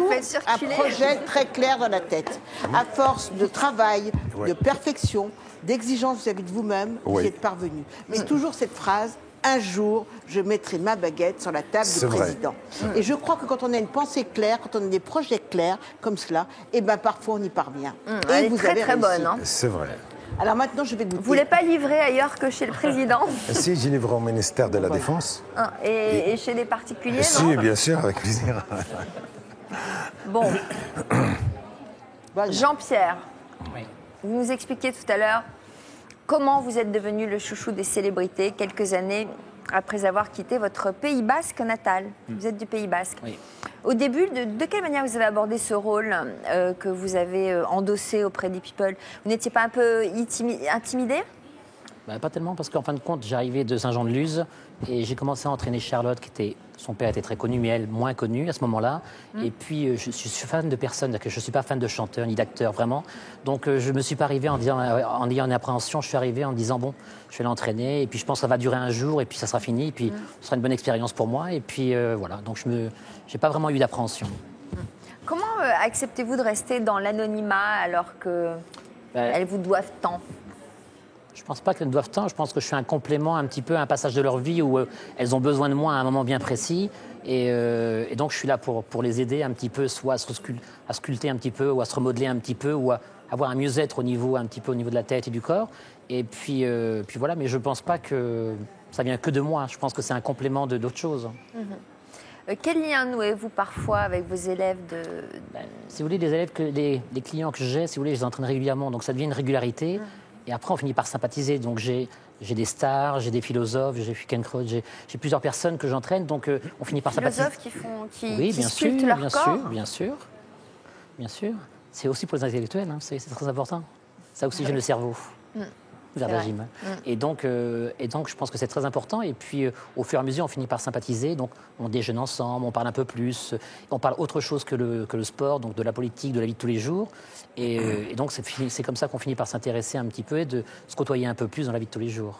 un projet très clair dans la tête. À force de travail, de perfection, d'exigence vis-à-vis de vous-même, vous y êtes parvenu. Mais toujours cette phrase, un jour, je mettrai ma baguette sur la table du président. Et je crois que quand on a une pensée claire, quand on a des projets clairs comme cela, et ben parfois on y parvient. Elle est très très bonne. Hein. C'est vrai. Alors maintenant, je vais goûter. Vous voulez pas livrer ailleurs que chez le président? Si, j'ai livré au ministère de la Défense. Et chez les particuliers, si, non? Bien sûr, avec plaisir. Bon. Jean-Pierre, vous nous expliquiez tout à l'heure comment vous êtes devenu le chouchou des célébrités quelques années après avoir quitté votre Pays Basque natal. Vous êtes du Pays Basque. Oui. Au début, de quelle manière vous avez abordé ce rôle que vous avez endossé auprès des people? Vous n'étiez pas un peu intimidé? Pas tellement, parce qu'en fin de compte, j'arrivais de Saint-Jean-de-Luz et j'ai commencé à entraîner Charlotte, son père était très connu, mais elle moins connue à ce moment-là. Et puis, je suis fan de personne, je ne suis pas fan de chanteur ni d'acteur, vraiment. Donc, je ne me suis pas arrivé en ayant une appréhension, je suis arrivé en me disant, bon, je vais l'entraîner, et puis je pense que ça va durer un jour, et puis ça sera fini, et puis ce sera une bonne expérience pour moi, et puis voilà. Donc, je n'ai pas vraiment eu d'appréhension. Comment acceptez-vous de rester dans l'anonymat alors qu'elles vous doivent tant? Je ne pense pas qu'elles me doivent tant. Je pense que je suis un complément, un petit peu, un passage de leur vie où elles ont besoin de moi à un moment bien précis. Et donc, je suis là pour les aider un petit peu, soit à sculpter un petit peu, ou à se remodeler un petit peu, ou à avoir un mieux-être un petit peu au niveau de la tête et du corps. Et puis voilà, mais je ne pense pas que ça vient que de moi. Je pense que c'est un complément d'autres choses. Quel lien nouez-vous parfois avec vos élèves Si vous voulez, les élèves, les clients que j'ai, si vous voulez, je les entraîne régulièrement. Donc, ça devient une régularité. Et après, on finit par sympathiser. Donc, j'ai des stars, j'ai des philosophes, j'ai Finkielkraut, j'ai plusieurs personnes que j'entraîne. Donc, on finit par sympathiser. Philosophes qui sculptent leur corps. Bien sûr. C'est aussi pour les intellectuels, hein, c'est très important. Ça oxygène le cerveau. Vers le régime. Et donc, je pense que c'est très important. Et puis, au fur et à mesure, on finit par sympathiser. Donc, on déjeune ensemble, on parle un peu plus. On parle autre chose que le sport, donc de la politique, de la vie de tous les jours. Et donc, c'est comme ça qu'on finit par s'intéresser un petit peu et de se côtoyer un peu plus dans la vie de tous les jours.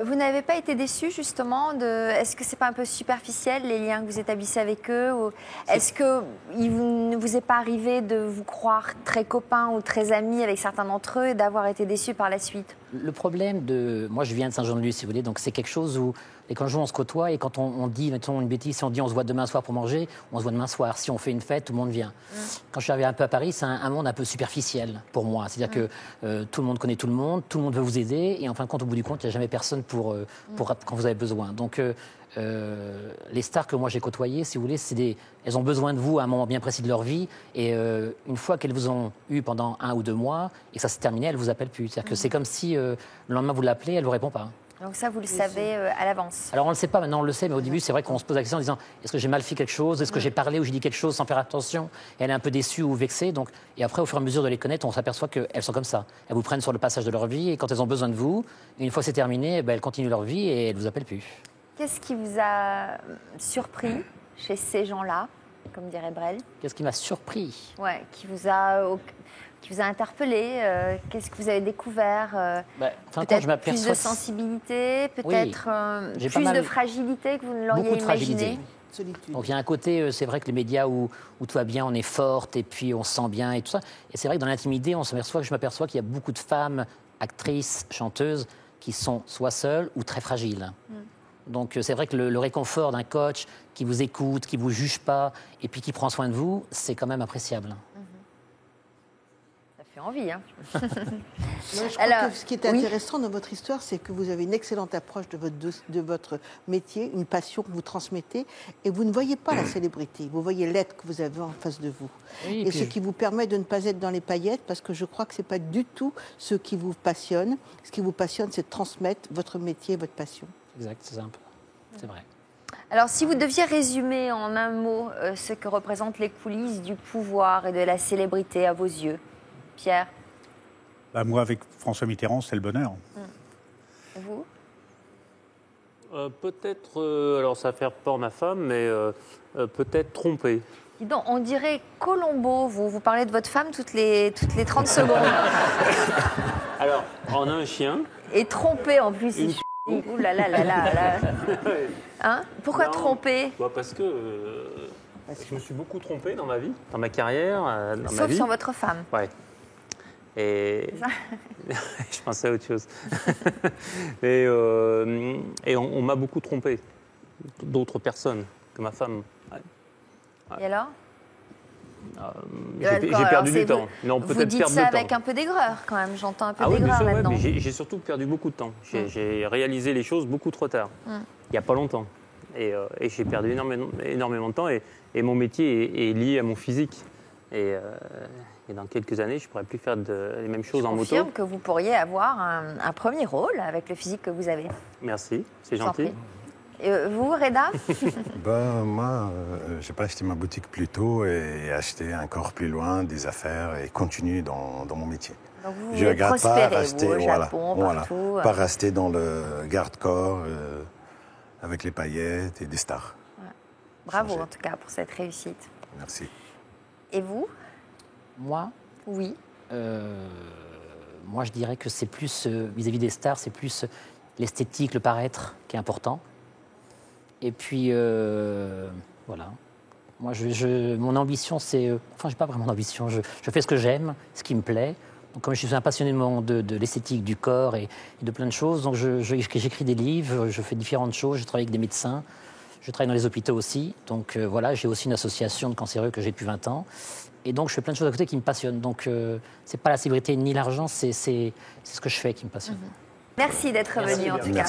Vous n'avez pas été déçu, justement, est-ce que c'est pas un peu superficiel, les liens que vous établissez avec eux, ou est-ce qu'il ne vous est pas arrivé de vous croire très copains ou très amis avec certains d'entre eux et d'avoir été déçu par la suite? Le problème moi, je viens de Saint-Jean-de-Luz, si vous voulez, donc c'est quelque chose où, quand on se côtoie et quand on dit, mettons une bêtise, si on dit on se voit demain soir pour manger, on se voit demain soir. Si on fait une fête, tout le monde vient. Quand je suis arrivé un peu à Paris, c'est un monde un peu superficiel pour moi. C'est-à-dire que tout le monde connaît tout le monde veut vous aider, et en fin de compte, au bout du compte, il n'y a jamais personne pour quand vous avez besoin. Donc, les stars que moi j'ai côtoyées, si vous voulez, elles ont besoin de vous à un moment bien précis de leur vie, et une fois qu'elles vous ont eu pendant 1 ou 2 mois et que ça s'est terminé, elles vous appellent plus. C'est-à-dire que c'est comme si le lendemain vous l'appelez, elle vous répond pas. Donc ça, vous le savez à l'avance. Alors on le sait pas, maintenant on le sait, mais au début c'est vrai qu'on se pose la question en disant est-ce que j'ai mal fait quelque chose, est-ce que j'ai parlé ou j'ai dit quelque chose sans faire attention, et elle est un peu déçue ou vexée. Donc, et après au fur et à mesure de les connaître, on s'aperçoit qu'elles sont comme ça. Elles vous prennent sur le passage de leur vie, et quand elles ont besoin de vous, une fois que c'est terminé, elles continuent leur vie et elles vous appellent plus. Qu'est-ce qui vous a surpris chez ces gens-là, comme dirait Brel? Qu'est-ce qui m'a surpris? Ouais, qui vous a interpellé? Qu'est-ce que vous avez découvert? Peut-être plus de sensibilité, peut-être plus de fragilité que vous ne l'auriez imaginé? Donc il y a un côté, c'est vrai que les médias où tout va bien, on est forte et puis on se sent bien et tout ça. Et c'est vrai que dans l'intimité, je m'aperçois qu'il y a beaucoup de femmes, actrices, chanteuses, qui sont soit seules ou très fragiles. Donc c'est vrai que le réconfort d'un coach qui vous écoute, qui ne vous juge pas et puis qui prend soin de vous, c'est quand même appréciable. Ça fait envie, hein. Moi, je crois que ce qui est intéressant dans votre histoire, c'est que vous avez une excellente approche de votre métier, une passion que vous transmettez, et vous ne voyez pas la célébrité, vous voyez l'être que vous avez en face de vous. Oui, et ce qui vous permet de ne pas être dans les paillettes, parce que je crois que ce n'est pas du tout ce qui vous passionne. Ce qui vous passionne, c'est de transmettre votre métier, votre passion. Exact, c'est simple. C'est vrai. Alors, si vous deviez résumer en un mot ce que représentent les coulisses du pouvoir et de la célébrité à vos yeux, Pierre? Moi, avec François Mitterrand, c'est le bonheur. Et vous? Peut-être, alors ça va faire peur ma femme, mais peut-être trompé. Dis donc, on dirait Colombo, vous parlez de votre femme toutes les 30 secondes. Alors, on a un chien. Et trompé en plus. Ouh là là là là là. Hein? Pourquoi tromper? Parce que je me suis beaucoup trompé dans ma vie, dans ma carrière, dans ma vie. Sauf sur votre femme. Ouais. Et je pensais à autre chose. et on m'a beaucoup trompé, d'autres personnes que ma femme. Ouais. Et alors? J'ai perdu du temps. Non, vous dites ça avec un peu d'aigreur quand même, j'entends un peu d'aigreur là-dedans. Ouais, mais j'ai surtout perdu beaucoup de temps. J'ai réalisé les choses beaucoup trop tard, il n'y a pas longtemps. Et j'ai perdu énormément de temps et mon métier est lié à mon physique. Et dans quelques années, je ne pourrais plus faire les mêmes choses en moto. Je confirme que vous pourriez avoir un premier rôle avec le physique que vous avez. Merci, c'est gentil. Et vous, Reda? Moi, j'ai pas acheté ma boutique plus tôt et acheté encore plus loin des affaires et continuer dans mon métier. Donc vous je ne regrette pas rester, au Japon, partout. Pas rester dans le garde-corps avec les paillettes et des stars. Ouais. Bravo en tout cas pour cette réussite. Merci. Et vous? Moi? Oui. Moi, je dirais que c'est plus, vis-à-vis des stars, c'est plus l'esthétique, le paraître qui est important. Et puis, voilà. Moi, mon ambition, c'est... Enfin, je n'ai pas vraiment d'ambition. Je fais ce que j'aime, ce qui me plaît. Donc, comme je suis un passionné de l'esthétique, du corps et de plein de choses, donc j'écris des livres, je fais différentes choses, je travaille avec des médecins, je travaille dans les hôpitaux aussi. Donc, voilà, j'ai aussi une association de cancéreux que j'ai depuis 20 ans. Et donc, je fais plein de choses à côté qui me passionnent. Donc, c'est pas la célébrité ni l'argent, c'est ce que je fais qui me passionne. Merci d'être venu en tout cas.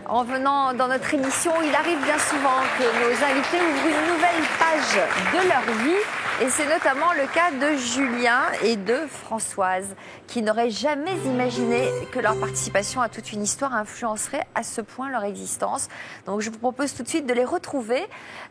En venant dans notre émission, il arrive bien souvent que nos invités ouvrent une nouvelle page de leur vie. Et c'est notamment le cas de Julien et de Françoise, qui n'auraient jamais imaginé que leur participation à toute une histoire influencerait à ce point leur existence. Donc je vous propose tout de suite de les retrouver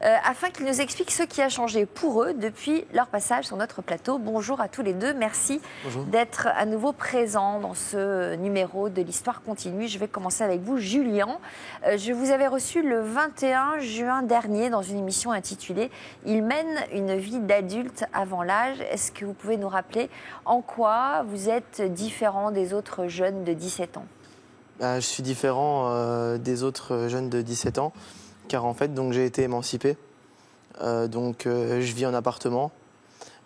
afin qu'ils nous expliquent ce qui a changé pour eux depuis leur passage sur notre plateau. Bonjour à tous les deux, merci d'être à nouveau présents dans ce numéro de l'Histoire continue. Je vais commencer avec vous, Julien. Je vous avais reçu le 21 juin dernier dans une émission intitulée « Il mène une vie d'adulte avant l'âge ». Est-ce que vous pouvez nous rappeler en quoi vous êtes différent des autres jeunes de 17 ans? Je suis différent des autres jeunes de 17 ans, car en fait, j'ai été émancipé. Je vis en appartement,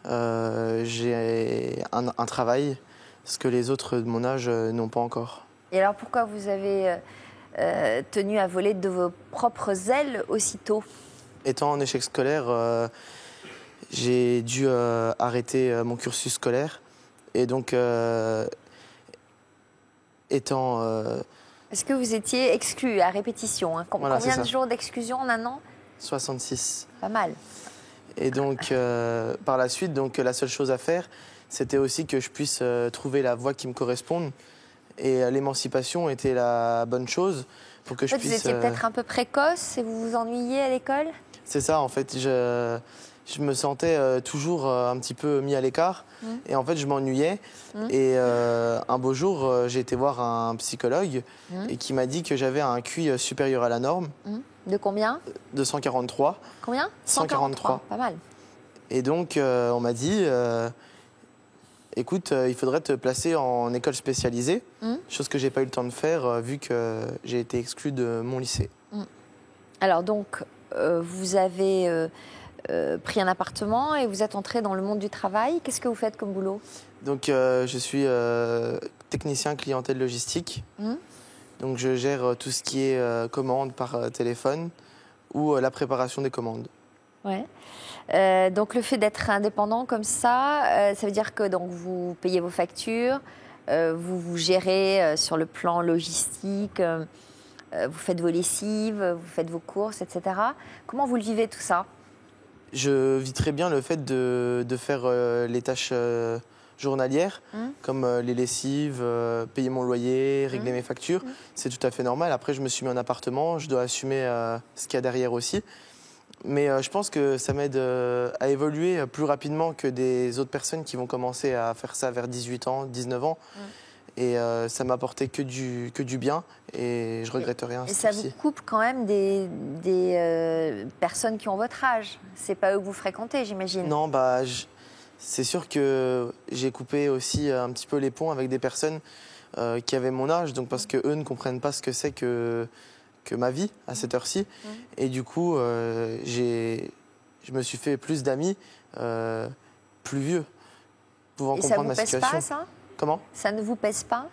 j'ai un travail, ce que les autres de mon âge n'ont pas encore. Et alors pourquoi vous avez tenu à voler de vos propres ailes aussitôt? Étant en échec scolaire, j'ai dû arrêter mon cursus scolaire. Et donc, Est-ce que vous étiez exclu à répétition, hein? Voilà, combien de jours d'exclusion en un an? 66. Pas mal. Et donc, par la suite, la seule chose à faire, c'était aussi que je puisse trouver la voie qui me corresponde. Et l'émancipation était la bonne chose pour que je puisse... Vous étiez peut-être un peu précoce et vous vous ennuyiez à l'école? C'est ça, en fait. Je me sentais toujours un petit peu mis à l'écart. Et en fait, je m'ennuyais. Et un beau jour, j'ai été voir un psychologue et qui m'a dit que j'avais un QI supérieur à la norme. De combien? De 143. Combien? 143. Pas mal. Et donc, on m'a dit, écoute, il faudrait te placer en école spécialisée, chose que j'ai pas eu le temps de faire vu que j'ai été exclu de mon lycée. Alors donc, vous avez pris un appartement et vous êtes entré dans le monde du travail. Qu'est-ce que vous faites comme boulot? Donc, je suis technicien clientèle logistique. Donc, je gère tout ce qui est commande par téléphone ou la préparation des commandes. Ouais. Donc, le fait d'être indépendant comme ça veut dire que donc, vous payez vos factures, vous gérez sur le plan logistique, vous faites vos lessives, vous faites vos courses, etc. Comment vous le vivez tout ça? Je vis très bien le fait de faire les tâches journalières, comme les lessives, payer mon loyer, régler mes factures. C'est tout à fait normal. Après, je me suis mis en appartement, je dois assumer ce qu'il y a derrière aussi. Mais je pense que ça m'aide à évoluer plus rapidement que des autres personnes qui vont commencer à faire ça vers 18 ans, 19 ans. Et ça m'a apporté que du bien et je regrette rien. Et ça vous coupe quand même des personnes qui ont votre âge. C'est pas eux que vous fréquentez, j'imagine. Non, c'est sûr que j'ai coupé aussi un petit peu les ponts avec des personnes qui avaient mon âge, donc parce qu'eux ne comprennent pas ce que c'est que ma vie à cette heure-ci. Et du coup, je me suis fait plus d'amis plus vieux, pouvant comprendre ma situation. Et ça vous pèse pas, ça? Comment? Ça ne vous pèse pas?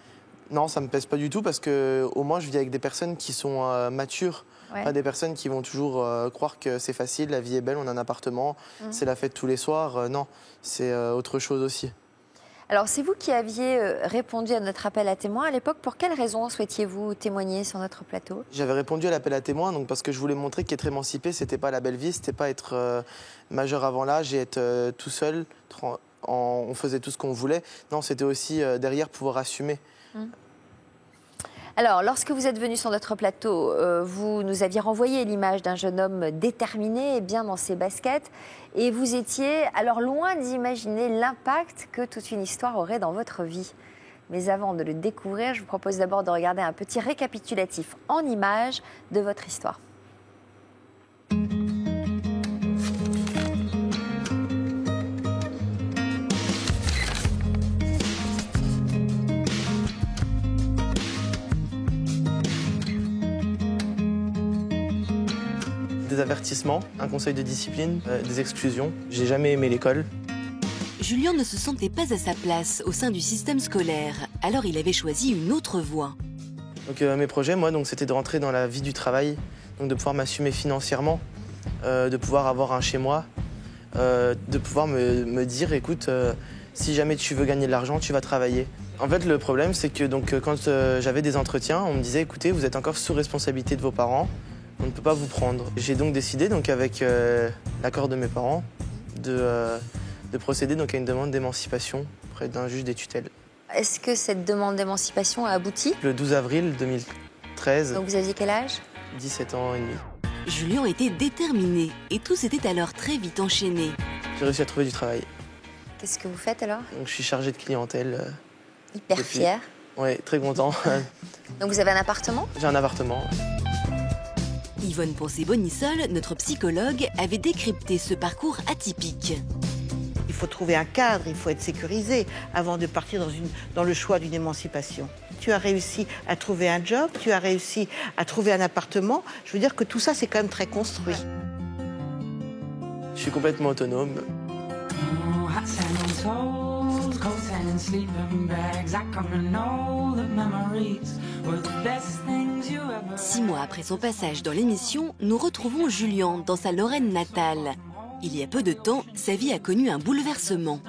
Non, ça ne me pèse pas du tout parce qu'au moins je vis avec des personnes qui sont matures, pas des personnes qui vont toujours croire que c'est facile, la vie est belle, on a un appartement, c'est la fête tous les soirs. Non, c'est autre chose aussi. Alors, c'est vous qui aviez répondu à notre appel à témoins à l'époque. Pour quelles raisons souhaitiez-vous témoigner sur notre plateau? J'avais répondu à l'appel à témoins donc parce que je voulais montrer qu'être émancipé, c'était pas la belle vie, c'était pas être majeur avant l'âge et être tout seul. On faisait tout ce qu'on voulait. Non, c'était aussi derrière pouvoir assumer. Alors, lorsque vous êtes venu sur notre plateau, vous nous aviez renvoyé l'image d'un jeune homme déterminé et bien dans ses baskets. Et vous étiez alors loin d'imaginer l'impact que toute une histoire aurait dans votre vie. Mais avant de le découvrir, je vous propose d'abord de regarder un petit récapitulatif en images de votre histoire. Des avertissements, un conseil de discipline, des exclusions. J'ai jamais aimé l'école. Julien ne se sentait pas à sa place au sein du système scolaire, alors il avait choisi une autre voie. Donc mes projets, moi, c'était de rentrer dans la vie du travail, donc de pouvoir m'assumer financièrement, de pouvoir avoir un chez moi, de pouvoir me dire, écoute, si jamais tu veux gagner de l'argent, tu vas travailler. En fait, le problème, c'est que quand j'avais des entretiens, on me disait, écoutez, vous êtes encore sous responsabilité de vos parents. On ne peut pas vous prendre. J'ai donc décidé, avec l'accord de mes parents, de procéder à une demande d'émancipation auprès d'un juge des tutelles. Est-ce que cette demande d'émancipation a abouti? Le 12 avril 2013. Donc vous aviez quel âge? 17 ans et demi. Julien était déterminé et tout s'était alors très vite enchaîné. J'ai réussi à trouver du travail. Qu'est-ce que vous faites alors? Donc, je suis chargé de clientèle. Hyper fier. Oui, très content. Donc vous avez un appartement? J'ai un appartement. Yvonne Poncé-Bonissol, notre psychologue, avait décrypté ce parcours atypique. Il faut trouver un cadre, il faut être sécurisé avant de partir dans le choix d'une émancipation. Tu as réussi à trouver un job, tu as réussi à trouver un appartement. Je veux dire que tout ça, c'est quand même très construit. Je suis complètement autonome. 6 mois après son passage dans l'émission, nous retrouvons Julien dans sa Lorraine natale. Il y a peu de temps, sa vie a connu un bouleversement.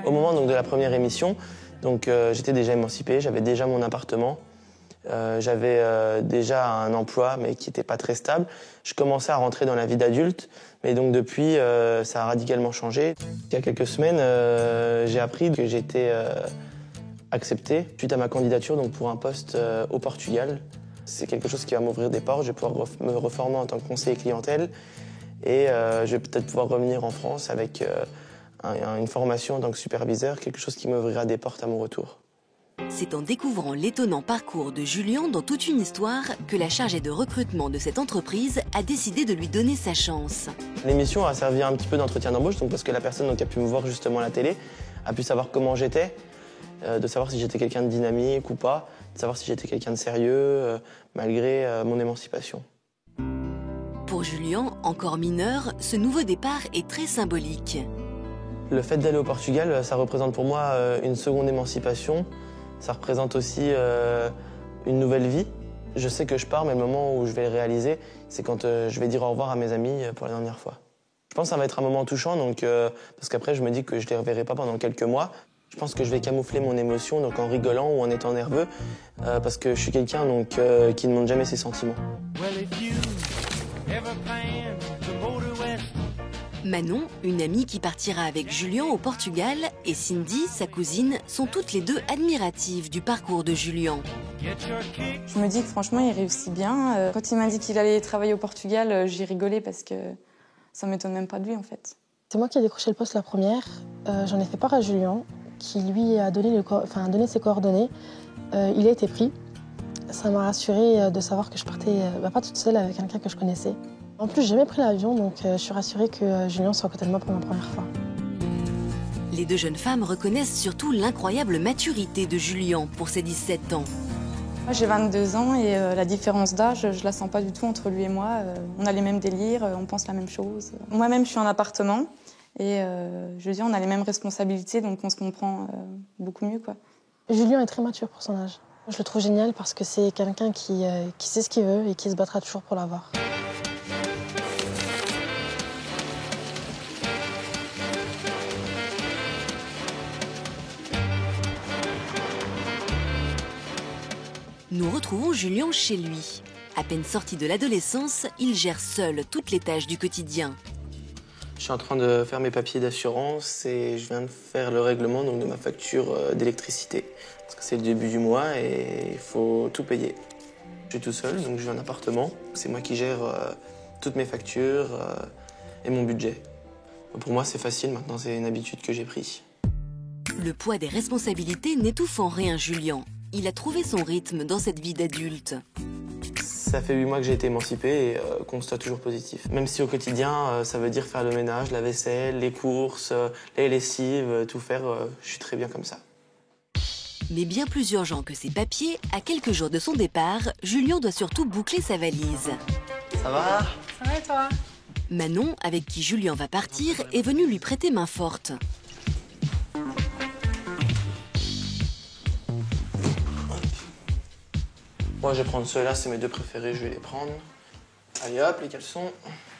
Au moment de la première émission, j'étais déjà émancipé, j'avais déjà mon appartement, j'avais déjà un emploi mais qui n'était pas très stable. Je commençais à rentrer dans la vie d'adulte, mais depuis, ça a radicalement changé. Il y a quelques semaines, j'ai appris que j'étais accepté suite à ma candidature pour un poste au Portugal. C'est quelque chose qui va m'ouvrir des portes, je vais pouvoir me reformer en tant que conseiller clientèle et je vais peut-être pouvoir revenir en France avec une formation en tant que superviseur, quelque chose qui m'ouvrira des portes à mon retour. C'est en découvrant l'étonnant parcours de Julien dans toute une histoire que la chargée de recrutement de cette entreprise a décidé de lui donner sa chance. L'émission a servi un petit peu d'entretien d'embauche, parce que la personne qui a pu me voir justement à la télé a pu savoir comment j'étais, de savoir si j'étais quelqu'un de dynamique ou pas, de savoir si j'étais quelqu'un de sérieux, malgré mon émancipation. Pour Julien, encore mineur, ce nouveau départ est très symbolique. Le fait d'aller au Portugal, ça représente pour moi une seconde émancipation. Ça représente aussi une nouvelle vie. Je sais que je pars, mais le moment où je vais le réaliser, c'est quand je vais dire au revoir à mes amis pour la dernière fois. Je pense que ça va être un moment touchant, donc, parce qu'après, je me dis que je ne les reverrai pas pendant quelques mois. Je pense que je vais camoufler mon émotion donc en rigolant ou en étant nerveux, parce que je suis quelqu'un qui ne montre jamais ses sentiments. Manon, une amie qui partira avec Julien au Portugal, et Cindy, sa cousine, sont toutes les deux admiratives du parcours de Julien. Je me dis que franchement, il réussit bien. Quand il m'a dit qu'il allait travailler au Portugal, j'ai rigolé parce que ça m'étonne même pas de lui en fait. C'est moi qui ai décroché le poste la première. J'en ai fait part à Julien, qui lui a donné, ses coordonnées. Il a été pris. Ça m'a rassurée de savoir que je partais pas toute seule avec quelqu'un que je connaissais. En plus, j'ai jamais pris l'avion, donc je suis rassurée que Julien soit à côté de moi pour ma première fois. Les deux jeunes femmes reconnaissent surtout l'incroyable maturité de Julien pour ses 17 ans. Moi, j'ai 22 ans et la différence d'âge, je la sens pas du tout entre lui et moi. On a les mêmes délires, on pense la même chose. Moi-même, je suis en appartement et je veux dire, on a les mêmes responsabilités, donc on se comprend beaucoup mieux, quoi. Julien est très mature pour son âge. Je le trouve génial parce que c'est quelqu'un qui sait ce qu'il veut et qui se battra toujours pour l'avoir. Nous retrouvons Julien chez lui. À peine sorti de l'adolescence, il gère seul toutes les tâches du quotidien. Je suis en train de faire mes papiers d'assurance et je viens de faire le règlement donc, de ma facture d'électricité. Parce que c'est le début du mois et il faut tout payer. Je suis tout seul, donc je vis en appartement. C'est moi qui gère toutes mes factures et mon budget. Pour moi, c'est facile, maintenant c'est une habitude que j'ai prise. Le poids des responsabilités n'étouffe en rien Julien. Il a trouvé son rythme dans cette vie d'adulte. Ça fait 8 mois que j'ai été émancipé et constat toujours positif. Même si au quotidien, ça veut dire faire le ménage, la vaisselle, les courses, les lessives, tout faire, je suis très bien comme ça. Mais bien plus urgent que ses papiers, à quelques jours de son départ, Julien doit surtout boucler sa valise. Ça va? Ça va et toi? Manon, avec qui Julien va partir, est venue lui prêter main forte. Moi, je vais prendre ceux-là, c'est mes deux préférés, je vais les prendre. Allez hop, les caleçons.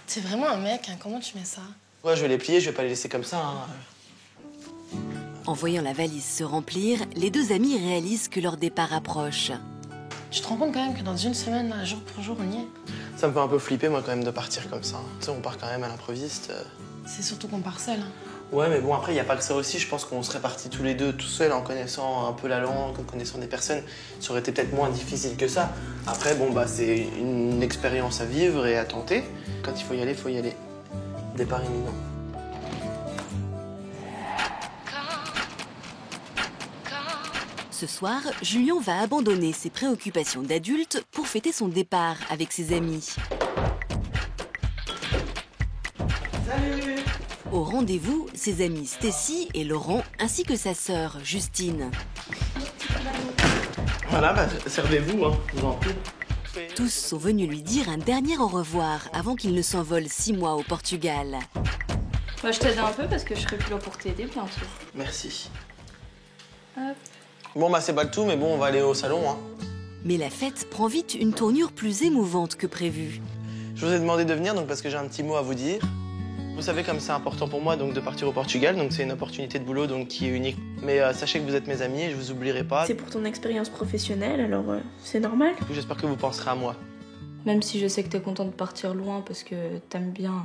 T'es vraiment un mec, hein. Comment tu mets ça? Ouais, je vais les plier, je vais pas les laisser comme ça. Hein. En voyant la valise se remplir, les deux amis réalisent que leur départ approche. Tu te rends compte quand même que dans une semaine, là, jour pour jour, on y est? Ça me fait un peu flipper, moi, quand même, de partir comme ça. Tu sais, on part quand même à l'improviste. C'est surtout qu'on part seul. Hein. Ouais, mais bon, après, il n'y a pas que ça aussi. Je pense qu'on serait partis tous les deux tout seuls en connaissant un peu la langue, en connaissant des personnes. Ça aurait été peut-être moins difficile que ça. Après, bon, bah, c'est une expérience à vivre et à tenter. Quand il faut y aller, il faut y aller. Départ imminent. Ce soir, Julien va abandonner ses préoccupations d'adulte pour fêter son départ avec ses amis. Salut! Au rendez-vous, ses amis Stécie et Laurent, ainsi que sa sœur Justine. Voilà, bah, servez-vous, hein, je vous en prie. Tous sont venus lui dire un dernier au revoir avant qu'il ne s'envole 6 mois au Portugal. Bah, je t'aide un peu parce que je serai plus là pour t'aider bientôt. Merci. Hop. Bon, bah, c'est pas le tout, mais bon, on va aller au salon, hein. Mais la fête prend vite une tournure plus émouvante que prévu. Je vous ai demandé de venir donc parce que j'ai un petit mot à vous dire. Vous savez comme c'est important pour moi donc de partir au Portugal, donc c'est une opportunité de boulot donc qui est unique. Mais sachez que vous êtes mes amis et je vous oublierai pas. C'est pour ton expérience professionnelle, alors c'est normal. J'espère que vous penserez à moi. Même si je sais que t'es content de partir loin parce que t'aimes bien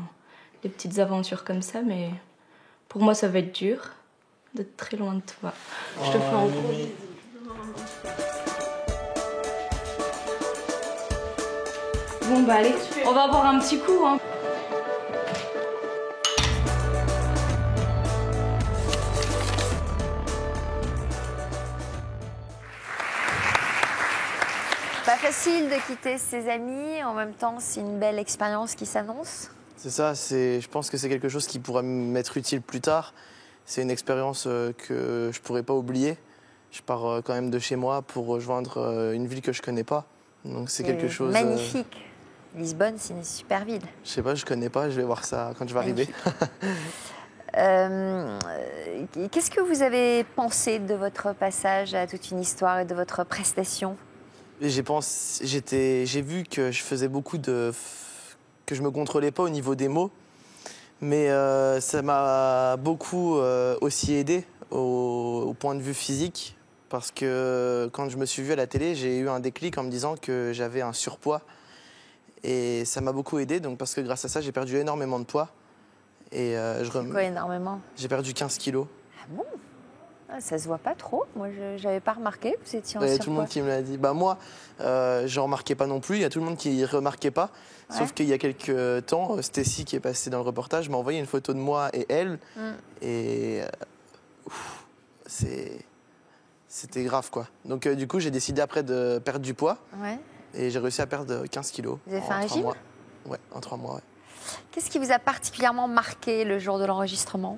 les petites aventures comme ça, mais pour moi ça va être dur d'être très loin de toi. Je te fais un gros bisou. Bon bah allez, on va boire un petit coup, hein. Pas facile de quitter ses amis, en même temps c'est une belle expérience qui s'annonce. C'est ça, je pense que c'est quelque chose qui pourra m'être utile plus tard. c'est une expérience que je ne pourrais pas oublier. Je pars quand même de chez moi pour rejoindre une ville que je ne connais pas. Donc c'est quelque chose... Magnifique. Lisbonne, c'est une super ville. Je sais pas, je ne connais pas, je vais voir ça quand je vais arriver. Qu'est-ce que vous avez pensé de votre passage à toute une histoire et de votre prestation? J'ai vu que je faisais beaucoup de... que je me contrôlais pas au niveau des mots. Mais ça m'a beaucoup aussi aidé au point de vue physique. Parce que quand je me suis vu à la télé, j'ai eu un déclic en me disant que j'avais un surpoids. Et ça m'a beaucoup aidé, donc parce que grâce à ça, j'ai perdu énormément de poids. Et quoi énormément? J'ai perdu 15 kilos. Ah bon? Ça se voit pas trop. Moi, je n'avais pas remarqué. Vous étiez en Il y a surpoids. tout le monde qui me l'a dit. Bah moi, je ne remarquais pas non plus. Il y a tout le monde qui ne remarquait pas. Ouais. Sauf qu'il y a quelques temps, Stécie, qui est passée dans le reportage, m'a envoyé une photo de moi et elle. Et c'était grave, quoi. Donc du coup, j'ai décidé après de perdre du poids. Ouais. Et j'ai réussi à perdre 15 kilos. Vous avez fait un régime? Ouais, en 3 mois, ouais. Qu'est-ce qui vous a particulièrement marqué le jour de l'enregistrement?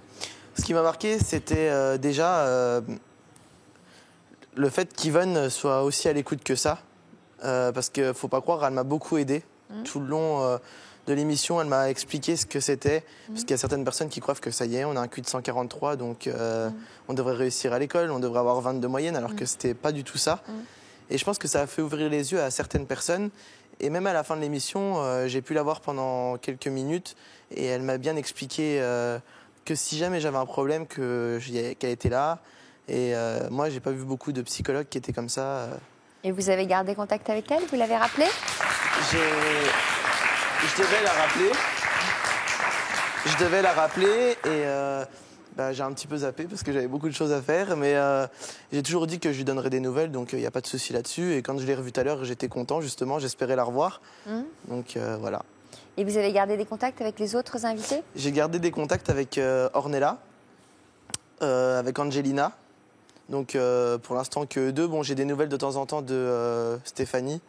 Ce qui m'a marqué, c'était déjà le fait qu'Yvonne soit aussi à l'écoute que ça. Parce qu'il ne faut pas croire, elle m'a beaucoup aidé. Tout le long de l'émission, elle m'a expliqué ce que c'était. Parce qu'il y a certaines personnes qui croient que ça y est, on a un QI de 143, donc on devrait réussir à l'école, on devrait avoir 20 de moyenne, alors que ce n'était pas du tout ça. Et je pense que ça a fait ouvrir les yeux à certaines personnes. Et même à la fin de l'émission, j'ai pu la voir pendant quelques minutes. Et elle m'a bien expliqué que si jamais j'avais un problème, qu'elle était là. Et moi, j'ai pas vu beaucoup de psychologues qui étaient comme ça. Et vous avez gardé contact avec elle? Vous l'avez rappelée? Je devais la rappeler. Et j'ai un petit peu zappé parce que j'avais beaucoup de choses à faire. Mais j'ai toujours dit que je lui donnerais des nouvelles. Donc il n'y a pas de souci là-dessus. Et quand je l'ai revue tout à l'heure, j'étais content, justement. J'espérais la revoir. Donc voilà. Et vous avez gardé des contacts avec les autres invités? J'ai gardé des contacts avec Ornella, avec Angelina. Donc pour l'instant que deux. Bon, j'ai des nouvelles de temps en temps de Stéphanie.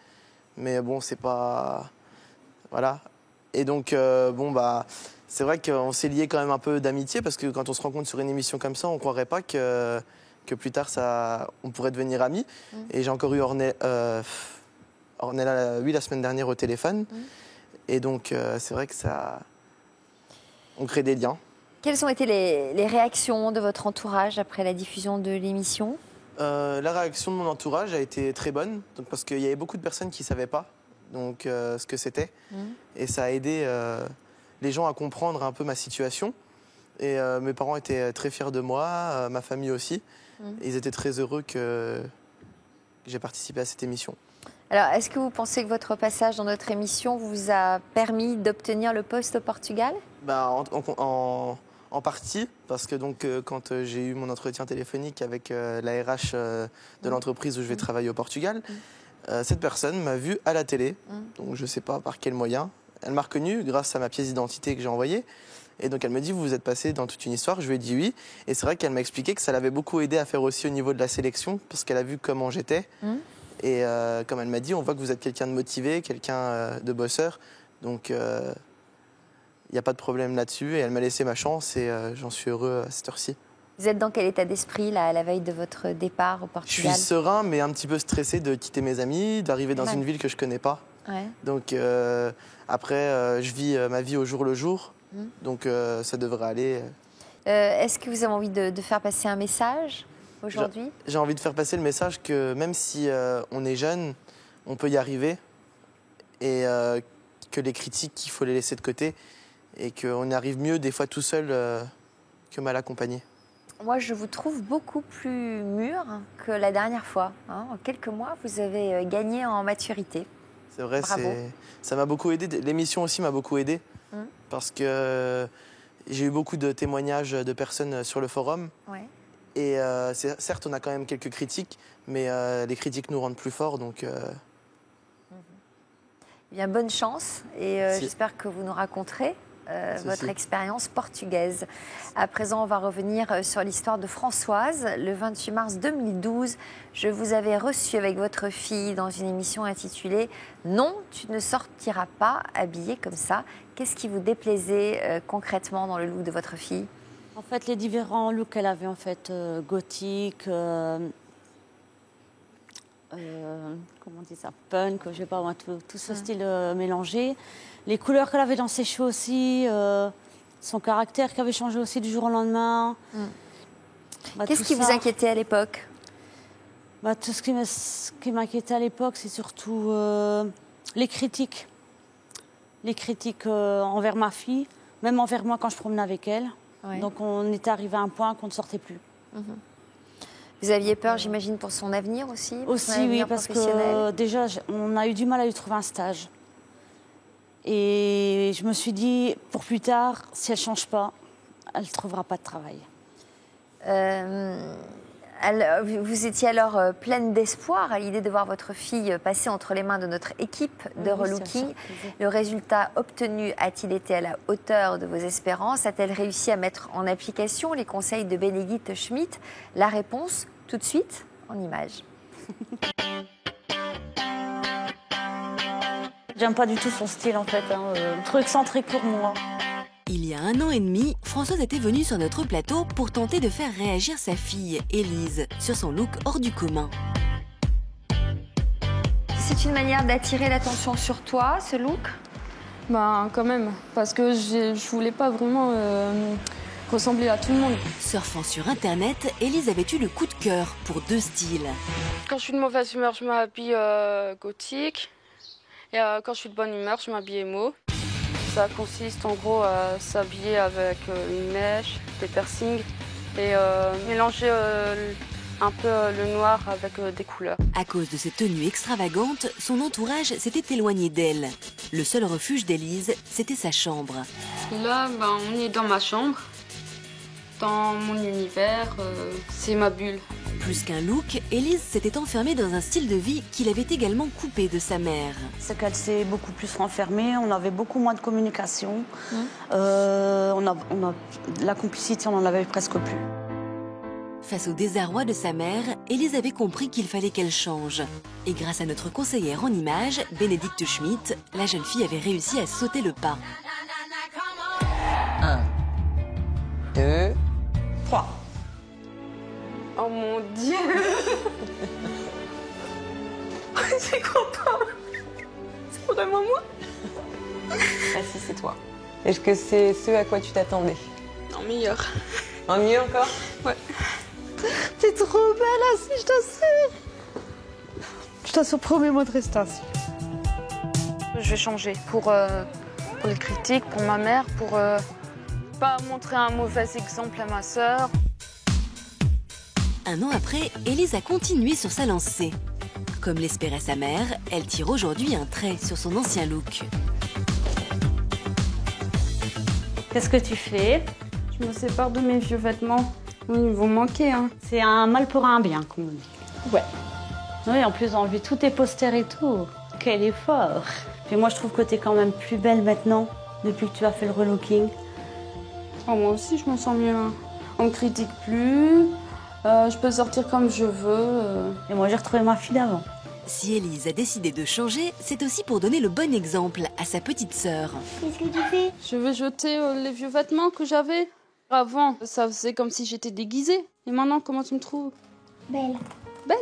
Mais bon, c'est pas... Voilà. Et donc, c'est vrai qu'on s'est liés quand même un peu d'amitié parce que quand on se rencontre sur une émission comme ça, on ne croirait pas que plus tard, on pourrait devenir amis. Et j'ai encore eu Ornella, la semaine dernière au téléphone. Et donc, c'est vrai que on crée des liens. Quelles ont été les réactions de votre entourage après la diffusion de l'émission? La réaction de mon entourage a été très bonne, donc, parce qu'il y avait beaucoup de personnes qui ne savaient pas ce que c'était. Et ça a aidé les gens à comprendre un peu ma situation. Et mes parents étaient très fiers de moi, ma famille aussi. Ils étaient très heureux que j'ai participé à cette émission. Alors, est-ce que vous pensez que votre passage dans notre émission vous a permis d'obtenir le poste au Portugal? En partie, parce que donc, quand j'ai eu mon entretien téléphonique avec la RH de l'entreprise où je vais travailler au Portugal, cette personne m'a vu à la télé, donc je ne sais pas par quel moyen. Elle m'a reconnu grâce à ma pièce d'identité que j'ai envoyée. Et donc elle me dit, vous êtes passé dans toute une histoire. Je lui ai dit oui. Et c'est vrai qu'elle m'a expliqué que ça l'avait beaucoup aidé à faire aussi au niveau de la sélection, parce qu'elle a vu comment j'étais. Et comme elle m'a dit, on voit que vous êtes quelqu'un de motivé, quelqu'un de bosseur. Donc il n'y a pas de problème là-dessus. Et elle m'a laissé ma chance et j'en suis heureux à cette heure-ci. Vous êtes dans quel état d'esprit là, à la veille de votre départ au Portugal? Je suis serein, mais un petit peu stressé de quitter mes amis, d'arriver dans une ville que je ne connais pas. Donc après, je vis ma vie au jour le jour. Donc ça devrait aller. Est-ce que vous avez envie de faire passer un message aujourd'hui? J'ai envie de faire passer le message que même si on est jeune, on peut y arriver. Et que les critiques, il faut les laisser de côté. Et qu'on arrive mieux des fois tout seul que mal accompagné. Moi, je vous trouve beaucoup plus mûr que la dernière fois. En quelques mois, vous avez gagné en maturité. C'est vrai, Bravo. Ça m'a beaucoup aidé. L'émission aussi m'a beaucoup aidé. Parce que j'ai eu beaucoup de témoignages de personnes sur le forum. Et certes, on a quand même quelques critiques, mais les critiques nous rendent plus forts. Donc, Bien, bonne chance. Et j'espère que vous nous raconterez votre expérience portugaise. À présent, on va revenir sur l'histoire de Françoise. Le 28 mars 2012, je vous avais reçu avec votre fille dans une émission intitulée « Non, tu ne sortiras pas habillée comme ça ». Qu'est-ce qui vous déplaisait concrètement dans le look de votre fille? En fait, les différents looks qu'elle avait, en fait, gothique, comment on dit ça, punk, je sais pas moi, tout ce style mélangé. Les couleurs qu'elle avait dans ses cheveux aussi, son caractère qui avait changé aussi du jour au lendemain. Qu'est-ce qui vous inquiétait à l'époque? Tout ce qui m'inquiétait à l'époque, c'est surtout les critiques. Les critiques envers ma fille, même envers moi quand je promenais avec elle. Ouais. Donc on était arrivé à un point qu'on ne sortait plus. Vous aviez peur, j'imagine, pour son avenir aussi? Aussi, oui, parce que déjà, on a eu du mal à lui trouver un stage. Et je me suis dit, pour plus tard, si elle ne change pas, elle ne trouvera pas de travail. Vous étiez alors pleine d'espoir à l'idée de voir votre fille passer entre les mains de notre équipe de relooking. Le résultat obtenu a-t-il été à la hauteur de vos espérances? A-t-elle réussi à mettre en application les conseils de Bénédicte Schmitt? La réponse, tout de suite, en images. J'aime pas du tout son style, en fait. Trop excentrique pour moi. Il y a 1 an et demi, Françoise était venue sur notre plateau pour tenter de faire réagir sa fille, Élise, sur son look hors du commun. C'est une manière d'attirer l'attention sur toi, ce look? Quand même, parce que je voulais pas vraiment ressembler à tout le monde. Surfant sur Internet, Élise avait eu le coup de cœur pour 2 styles. Quand je suis de mauvaise humeur, je m'habille gothique. Et quand je suis de bonne humeur, je m'habille émo. Ça consiste en gros à s'habiller avec une mèche, des piercings et mélanger un peu le noir avec des couleurs. À cause de cette tenue extravagante, son entourage s'était éloigné d'elle. Le seul refuge d'Élise, c'était sa chambre. Là, on est dans ma chambre, dans mon univers, c'est ma bulle. Plus qu'un look, Élise s'était enfermée dans un style de vie qu'il avait également coupé de sa mère. C'est qu'elle s'est beaucoup plus renfermée, on avait beaucoup moins de communication, la complicité, on n'en avait presque plus. Face au désarroi de sa mère, Élise avait compris qu'il fallait qu'elle change. Et grâce à notre conseillère en images, Bénédicte Schmitt, la jeune fille avait réussi à sauter le pas. 1, 2, 3. Oh mon Dieu. C'est content. C'est vraiment moi. Ah si, c'est toi. Est-ce que c'est ce à quoi tu t'attendais? En meilleur. En mieux encore? Ouais. T'es trop belle, Assis, je t'assure. Je t'assure, promets-moi de rester assis. Je vais changer pour les critiques, pour ma mère, pour pas montrer un mauvais exemple à ma sœur. 1 an après, Élise a continué sur sa lancée. Comme l'espérait sa mère, elle tire aujourd'hui un trait sur son ancien look. Qu'est-ce que tu fais? Je me sépare de mes vieux vêtements. Oui, ils vont manquer. Hein. C'est un mal pour un bien, comme on dit. Ouais. Oui, en plus, enlever tous tes posters et tout. Quel effort! Puis moi, je trouve que t'es quand même plus belle maintenant, depuis que tu as fait le relooking. Oh, moi aussi, je me sens mieux. Hein. On me critique plus. Je peux sortir comme je veux. Et moi, j'ai retrouvé ma fille d'avant. Si Élise a décidé de changer, c'est aussi pour donner le bon exemple à sa petite sœur. Qu'est-ce que tu fais? Je vais jeter les vieux vêtements que j'avais. Avant, ça faisait comme si j'étais déguisée. Et maintenant, comment tu me trouves? Belle. Belle?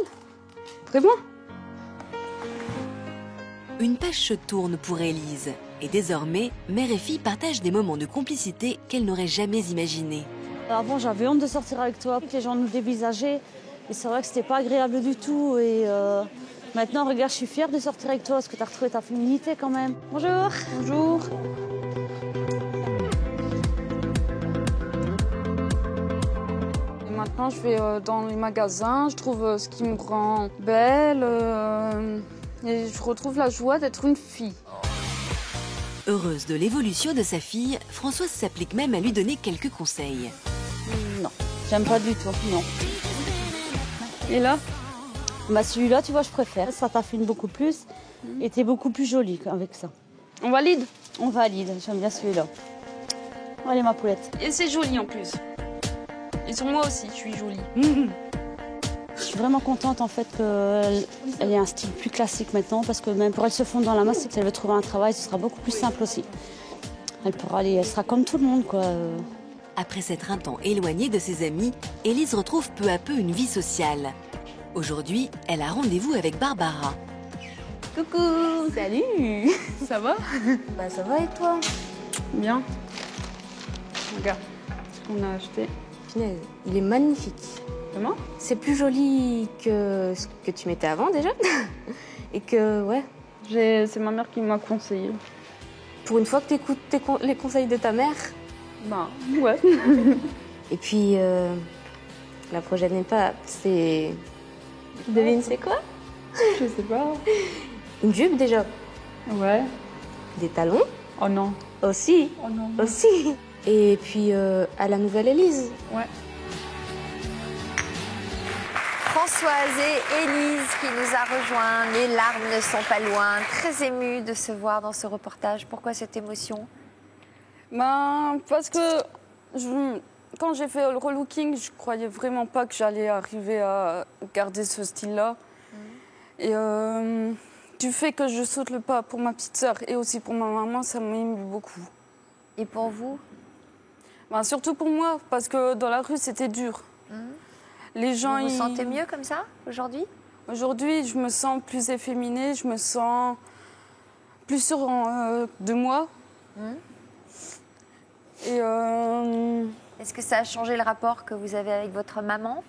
Vraiment? Une page se tourne pour Élise. Et désormais, mère et fille partagent des moments de complicité qu'elle n'aurait jamais imaginés. Avant, j'avais honte de sortir avec toi, que les gens nous dévisageaient. Et c'est vrai que c'était pas agréable du tout. Et maintenant, regarde, je suis fière de sortir avec toi parce que tu as retrouvé ta féminité quand même. Bonjour. Bonjour. Et maintenant, je vais dans les magasins, je trouve ce qui me rend belle. Et je retrouve la joie d'être une fille. Heureuse de l'évolution de sa fille, Françoise s'applique même à lui donner quelques conseils. Non, j'aime pas du tout, non. Et là? Celui-là, tu vois, je préfère. Ça t'affine beaucoup plus et t'es beaucoup plus jolie avec ça. On valide? On valide, j'aime bien celui-là. Allez, ma poulette. Et c'est joli en plus. Et sur moi aussi, je suis jolie. Je suis vraiment contente en fait qu'elle ait un style plus classique maintenant parce que même pour elle se fondre dans la masse, si elle veut trouver un travail, ce sera beaucoup plus simple aussi. Elle pourra aller, elle sera comme tout le monde quoi. Après s'être un temps éloignée de ses amis, Élise retrouve peu à peu une vie sociale. Aujourd'hui, elle a rendez-vous avec Barbara. Coucou. Salut. Ça va? Bah ça va et toi? Bien. Regarde ce qu'on a acheté. Punaise, il est magnifique. Comment? C'est plus joli que ce que tu mettais avant déjà. Et que, ouais. C'est ma mère qui m'a conseillé. Pour une fois que tu écoutes les conseils de ta mère. Bah, ouais. Et puis, la prochaine étape, c'est... Devine, c'est quoi? Je sais pas. Une jupe déjà. Ouais. Des talons. Oh non. Aussi. Oh non. Aussi. Et puis, à la nouvelle Élise. Ouais. Françoise et Élise qui nous a rejoints. Les larmes ne sont pas loin. Très émue de se voir dans ce reportage. Pourquoi cette émotion? Ben, parce que quand j'ai fait le relooking, je croyais vraiment pas que j'allais arriver à garder ce style-là. Et du fait que je saute le pas pour ma petite sœur et aussi pour ma maman, ça m'a ému beaucoup. Et pour vous? Ben, surtout pour moi, parce que dans la rue, c'était dur. Les gens, vous vous sentez mieux comme ça, aujourd'hui? Aujourd'hui, je me sens plus efféminée, je me sens plus sûre de moi. Et est-ce que ça a changé le rapport que vous avez avec votre maman?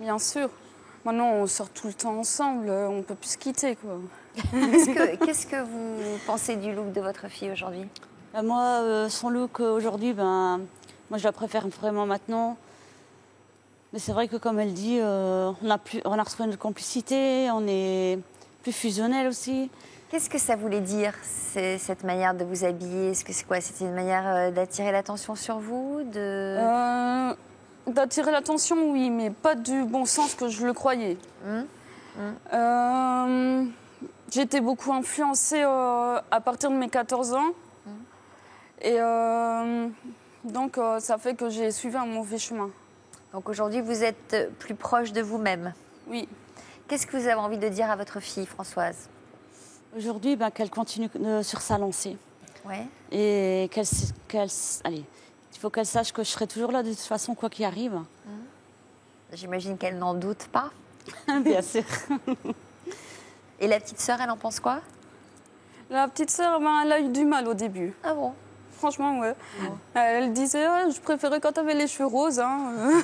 Bien sûr. Maintenant, on sort tout le temps ensemble, on ne peut plus se quitter, quoi. Qu'est-ce que vous pensez du look de votre fille aujourd'hui? Moi, son look aujourd'hui, moi je la préfère vraiment maintenant. Mais c'est vrai que comme elle dit, on a retrouvé notre complicité, on est plus fusionnels aussi. Qu'est-ce que ça voulait dire, cette manière de vous habiller? Est-ce que c'est quoi? C'était une manière d'attirer l'attention sur vous, d'attirer l'attention, oui, mais pas du bon sens que je le croyais. J'étais beaucoup influencée à partir de mes 14 ans. Et donc, ça fait que j'ai suivi un mauvais chemin. Donc aujourd'hui, vous êtes plus proche de vous-même? Oui. Qu'est-ce que vous avez envie de dire à votre fille, Françoise? Aujourd'hui, qu'elle continue sur sa lancée. Ouais. Et allez, il faut qu'elle sache que je serai toujours là de toute façon, quoi qu'il arrive. J'imagine qu'elle n'en doute pas. Bien sûr. Et la petite sœur, elle en pense quoi? La petite sœur, elle a eu du mal au début. Ah bon? Franchement, ouais. Elle disait, je préférais quand t'avais les cheveux roses.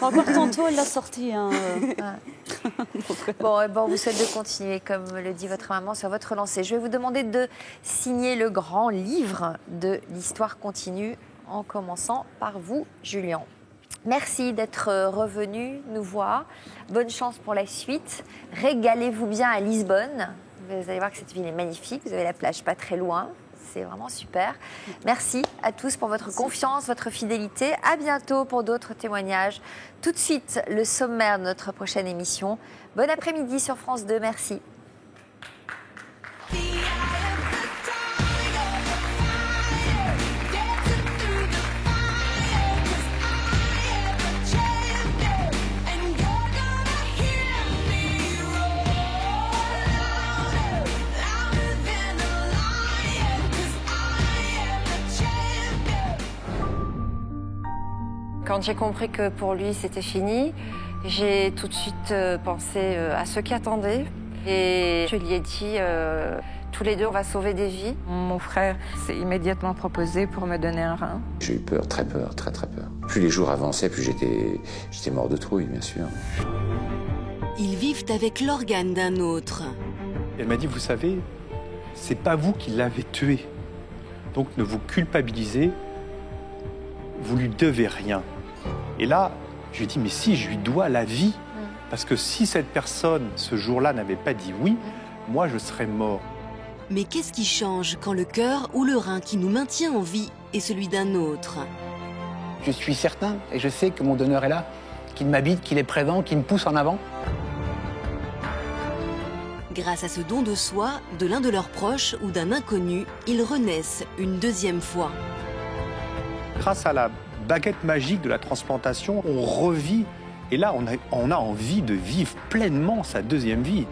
Encore tantôt, elle l'a sorti. Bon, on vous souhaite de continuer, comme le dit votre maman, sur votre lancée. Je vais vous demander de signer le grand livre de l'histoire continue, en commençant par vous, Julien. Merci d'être revenu nous voir. Bonne chance pour la suite. Régalez-vous bien à Lisbonne. Vous allez voir que cette ville est magnifique. Vous avez la plage pas très loin. C'est vraiment super. Merci à tous pour votre confiance, votre fidélité. À bientôt pour d'autres témoignages. Tout de suite, le sommaire de notre prochaine émission. Bon après-midi sur France 2. Merci. Quand j'ai compris que pour lui c'était fini, j'ai tout de suite pensé à ceux qui attendaient. Et je lui ai dit, tous les deux on va sauver des vies. Mon frère s'est immédiatement proposé pour me donner un rein. J'ai eu peur, très peur. Plus les jours avançaient, plus j'étais mort de trouille, bien sûr. Ils vivent avec l'organe d'un autre. Elle m'a dit, vous savez, c'est pas vous qui l'avez tué. Donc ne vous culpabilisez, vous lui devez rien. Et là, je lui ai dit, mais si, je lui dois la vie. Parce que si cette personne, ce jour-là, n'avait pas dit oui, moi, je serais mort. Mais qu'est-ce qui change quand le cœur ou le rein qui nous maintient en vie est celui d'un autre? Je suis certain, et je sais que mon donneur est là, qu'il m'habite, qu'il est présent, qu'il me pousse en avant. Grâce à ce don de soi, de l'un de leurs proches ou d'un inconnu, ils renaissent une deuxième fois. Grâce à la baguette magique de la transplantation, on revit. Et là, on a envie de vivre pleinement sa deuxième vie.